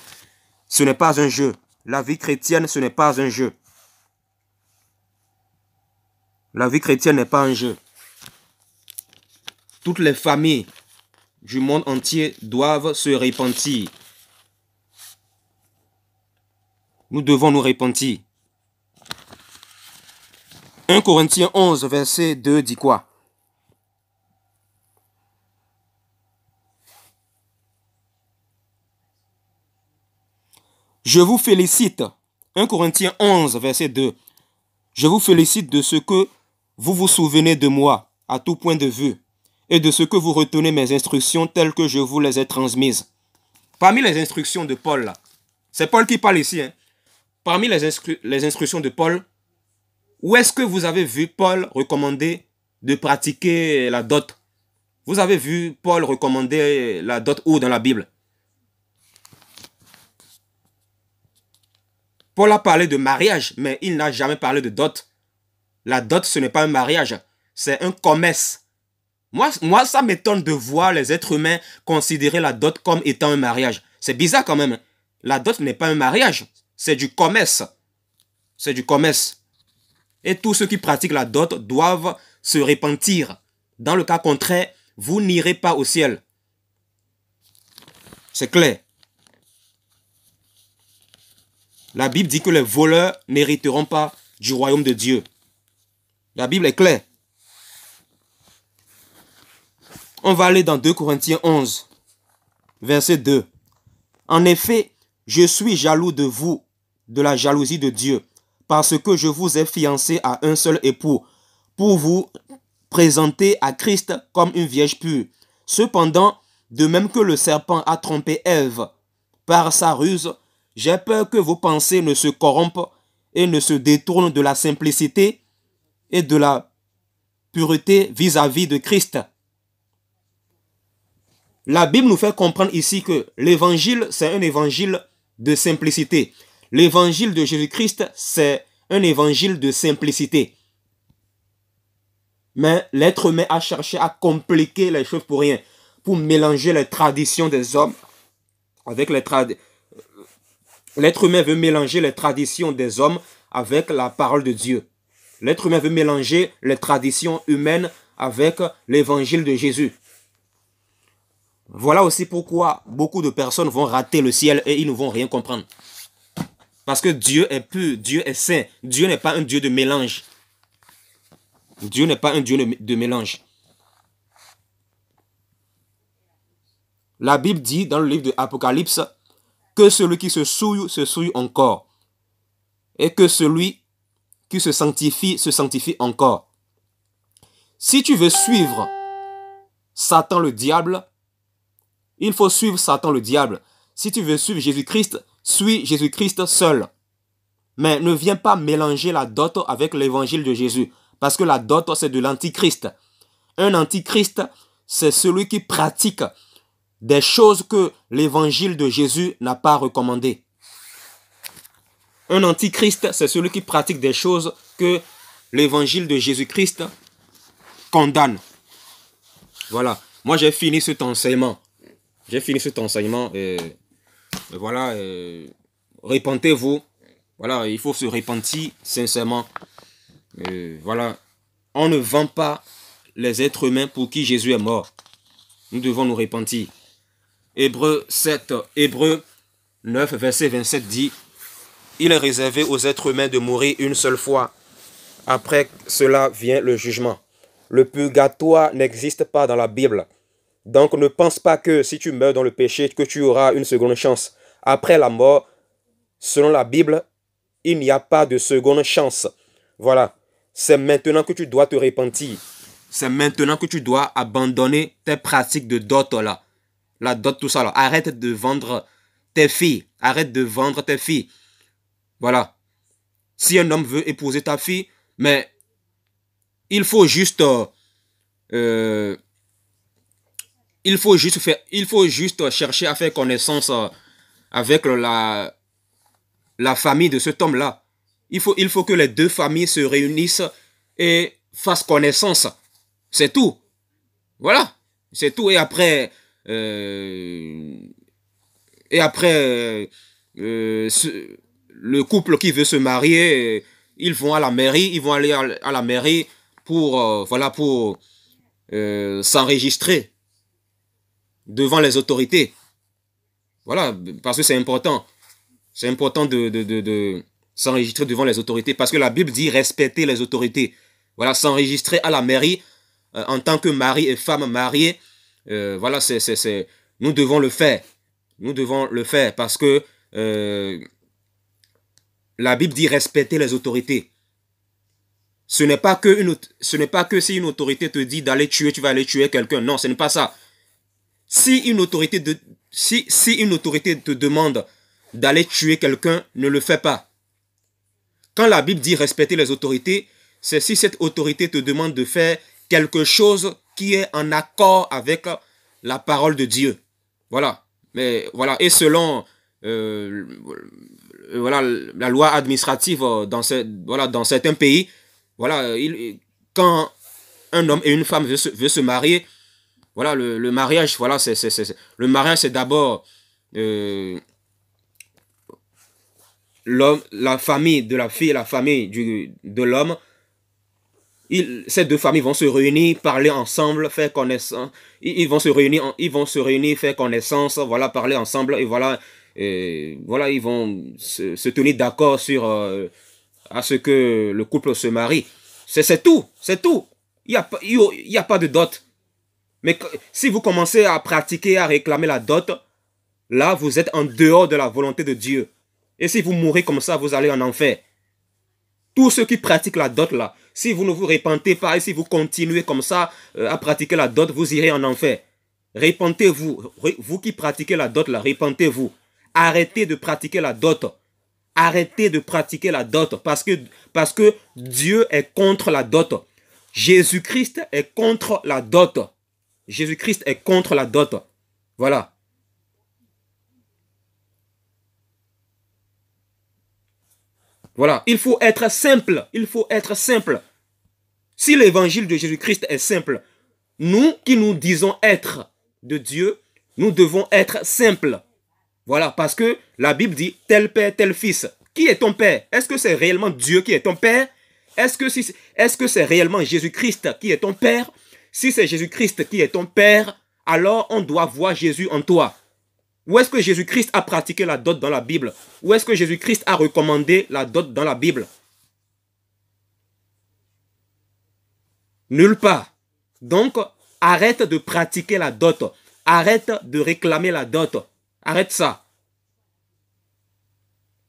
ce n'est pas un jeu. La vie chrétienne, ce n'est pas un jeu. La vie chrétienne n'est pas un jeu. Toutes les familles du monde entier doivent se repentir. Nous devons nous repentir. 1 Corinthiens 11, verset 2 dit quoi? Je vous félicite. 1 Corinthiens 11, verset 2. Je vous félicite de ce que vous vous souvenez de moi à tout point de vue et de ce que vous retenez mes instructions telles que je vous les ai transmises. Parmi les instructions de Paul, là, c'est Paul qui parle ici. Parmi les instructions de Paul, où est-ce que vous avez vu Paul recommander de pratiquer la dot? Vous avez vu Paul recommander la dot où dans la Bible? Paul a parlé de mariage, mais il n'a jamais parlé de dot. La dot, ce n'est pas un mariage, c'est un commerce. Moi, ça m'étonne de voir les êtres humains considérer la dot comme étant un mariage. C'est bizarre quand même. La dot n'est pas un mariage, c'est du commerce. C'est du commerce. Et tous ceux qui pratiquent la dot doivent se repentir. Dans le cas contraire, vous n'irez pas au ciel. C'est clair. La Bible dit que les voleurs n'hériteront pas du royaume de Dieu. La Bible est claire. On va aller dans 2 Corinthiens 11, verset 2. En effet, je suis jaloux de vous, de la jalousie de Dieu, parce que je vous ai fiancé à un seul époux, pour vous présenter à Christ comme une vierge pure. Cependant, de même que le serpent a trompé Ève par sa ruse, j'ai peur que vos pensées ne se corrompent et ne se détournent de la simplicité et de la pureté vis-à-vis de Christ. La Bible nous fait comprendre ici que l'évangile, c'est un évangile de simplicité. L'évangile de Jésus-Christ, c'est un évangile de simplicité. Mais l'être humain a cherché à compliquer les choses pour rien. pour mélanger les traditions des hommes avec les traditions. L'être humain veut mélanger les traditions des hommes avec la parole de Dieu. L'être humain veut mélanger les traditions humaines avec l'évangile de Jésus. Voilà aussi pourquoi beaucoup de personnes vont rater le ciel et ils ne vont rien comprendre. Parce que Dieu est pur, Dieu est saint. Dieu n'est pas un Dieu de mélange. Dieu n'est pas un Dieu de mélange. La Bible dit dans le livre de l'Apocalypse que celui qui se souille encore. Et que celui qui se sanctifie encore. Si tu veux suivre Satan le diable, il faut suivre Satan le diable. Si tu veux suivre Jésus-Christ, suis Jésus-Christ seul. Mais ne viens pas mélanger la dot avec l'évangile de Jésus. Parce que la dot, c'est de l'antichrist. Un antichrist, c'est celui qui pratique des choses que l'évangile de Jésus n'a pas recommandées. Un antichrist, c'est celui qui pratique des choses que l'évangile de Jésus-Christ condamne. Voilà. Moi, j'ai fini cet enseignement. J'ai fini cet enseignement. Et voilà. Repentez-vous. Voilà. Il faut se repentir sincèrement. Voilà. On ne vend pas les êtres humains pour qui Jésus est mort. Nous devons nous repentir. Hébreux 9, verset 27 dit: il est réservé aux êtres humains de mourir une seule fois. Après cela vient le jugement. Le purgatoire n'existe pas dans la Bible. Donc ne pense pas que si tu meurs dans le péché, que tu auras une seconde chance. Après la mort, selon la Bible, il n'y a pas de seconde chance. Voilà. C'est maintenant que tu dois te repentir. C'est maintenant que tu dois abandonner tes pratiques de dot là. La dot, tout ça là. Arrête de vendre tes filles. Arrête de vendre tes filles. Voilà. Si un homme veut épouser ta fille, mais il faut juste chercher à faire connaissance avec la famille de cet homme-là. Il faut que les deux familles se réunissent et fassent connaissance. C'est tout. Voilà. C'est tout. Et après, le couple qui veut se marier, ils vont à la mairie, ils vont aller à la mairie pour s'enregistrer devant les autorités. Voilà, parce que c'est important. C'est important de s'enregistrer devant les autorités, parce que la Bible dit respecter les autorités. Voilà, s'enregistrer à la mairie en tant que mari et femme mariés. Voilà, nous devons le faire. Nous devons le faire parce que la Bible dit respecter les autorités. Ce n'est pas que si une autorité te dit d'aller tuer, tu vas aller tuer quelqu'un. Non, ce n'est pas ça. Si une autorité te demande d'aller tuer quelqu'un, ne le fais pas. Quand la Bible dit respecter les autorités, c'est si cette autorité te demande de faire quelque chose qui est en accord avec la parole de Dieu. Voilà. Mais voilà. Et selon voilà, la loi administrative dans certains pays, voilà, quand un homme et une femme veulent se marier, voilà, le mariage, voilà, le mariage, c'est d'abord l'homme, la famille de la fille et la famille de l'homme. Ces deux familles vont se réunir, parler ensemble, faire connaissance. Ils vont se réunir, faire connaissance, voilà, parler ensemble, et voilà, ils vont se tenir d'accord sur à ce que le couple se marie. C'est tout, c'est tout. Il y a pas de dot. Mais si vous commencez à pratiquer, à réclamer la dot, là, vous êtes en dehors de la volonté de Dieu. Et si vous mourrez comme ça, vous allez en enfer. Tous ceux qui pratiquent la dot là, si vous ne vous repentez pas et si vous continuez comme ça à pratiquer la dot, vous irez en enfer. Repentez-vous. Vous qui pratiquez la dot là, repentez-vous. Arrêtez de pratiquer la dot. Arrêtez de pratiquer la dot parce que Dieu est contre la dot. Jésus-Christ est contre la dot. Jésus-Christ est contre la dot. Voilà. Voilà, il faut être simple. Il faut être simple. Si l'évangile de Jésus-Christ est simple, nous qui nous disons être de Dieu, nous devons être simples. Voilà, parce que la Bible dit tel père, tel fils. Qui est ton père? Est-ce que c'est réellement Dieu qui est ton père? Est-ce que c'est réellement Jésus-Christ qui est ton père? Si c'est Jésus-Christ qui est ton père, alors on doit voir Jésus en toi. Où est-ce que Jésus-Christ a pratiqué la dot dans la Bible? Où est-ce que Jésus-Christ a recommandé la dot dans la Bible? Nulle part. Donc, arrête de pratiquer la dot. Arrête de réclamer la dot. Arrête ça.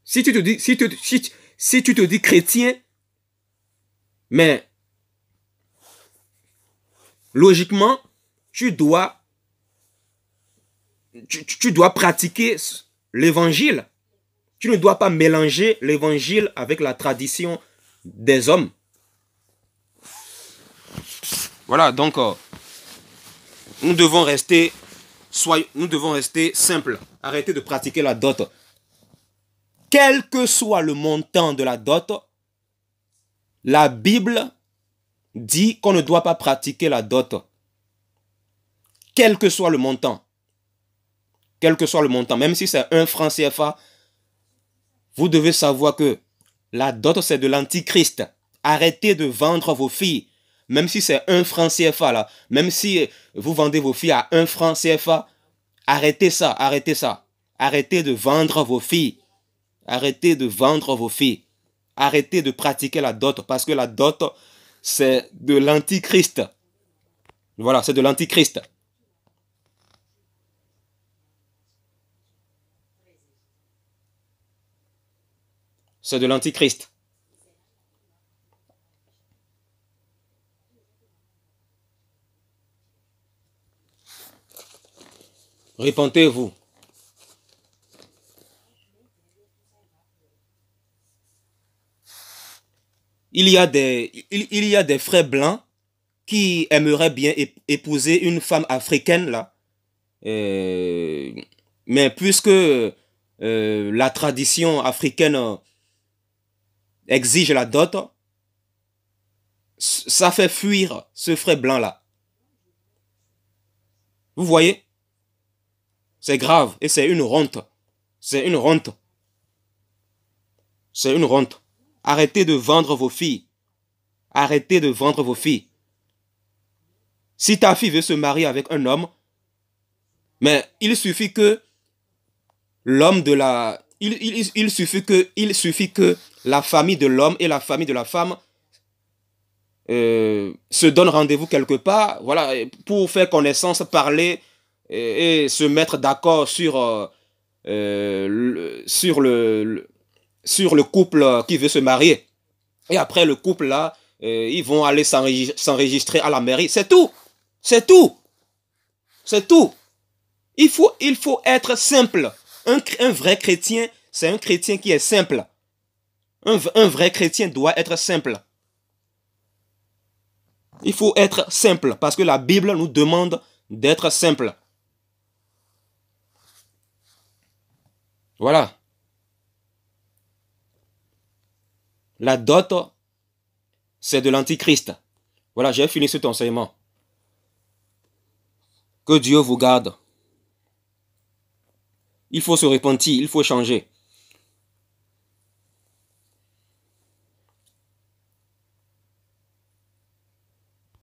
Si tu te dis chrétien, mais logiquement, tu dois pratiquer l'évangile. Tu ne dois pas mélanger l'évangile avec la tradition des hommes. Voilà, donc nous devons rester simples. Arrêtez de pratiquer la dot. Quel que soit le montant de la dot, la Bible dit qu'on ne doit pas pratiquer la dot. Quel que soit le montant. Quel que soit le montant, même si c'est 1 franc CFA, vous devez savoir que la dot, c'est de l'antichrist. Arrêtez de vendre vos filles. Même si c'est 1 franc CFA, là, même si vous vendez vos filles à 1 franc CFA, arrêtez ça, arrêtez ça. Arrêtez de vendre vos filles. Arrêtez de vendre vos filles. Arrêtez de pratiquer la dot, parce que la dot, c'est de l'antichrist. Voilà, c'est de l'antichrist. C'est de l'antichrist. Repentez-vous. Il y a des frères blancs qui aimeraient bien épouser une femme africaine, là. Mais puisque la tradition africaine exige la dot, ça fait fuir ce frère blanc-là. Vous voyez? C'est grave et c'est une honte. C'est une honte. C'est une honte. Arrêtez de vendre vos filles. Arrêtez de vendre vos filles. Si ta fille veut se marier avec un homme, mais il suffit que l'homme de la... Il suffit que la famille de l'homme et la famille de la femme se donnent rendez-vous quelque part, voilà, pour faire connaissance, parler et se mettre d'accord sur le couple qui veut se marier. Et après le couple là, ils vont aller s'enregistrer à la mairie. C'est tout. C'est tout. C'est tout. Il faut être simple. Un vrai chrétien, c'est un chrétien qui est simple. Un vrai chrétien doit être simple. Il faut être simple parce que la Bible nous demande d'être simple. Voilà. La dot, c'est de l'antichrist. Voilà, j'ai fini cet enseignement. Que Dieu vous garde. Il faut se repentir, il faut changer.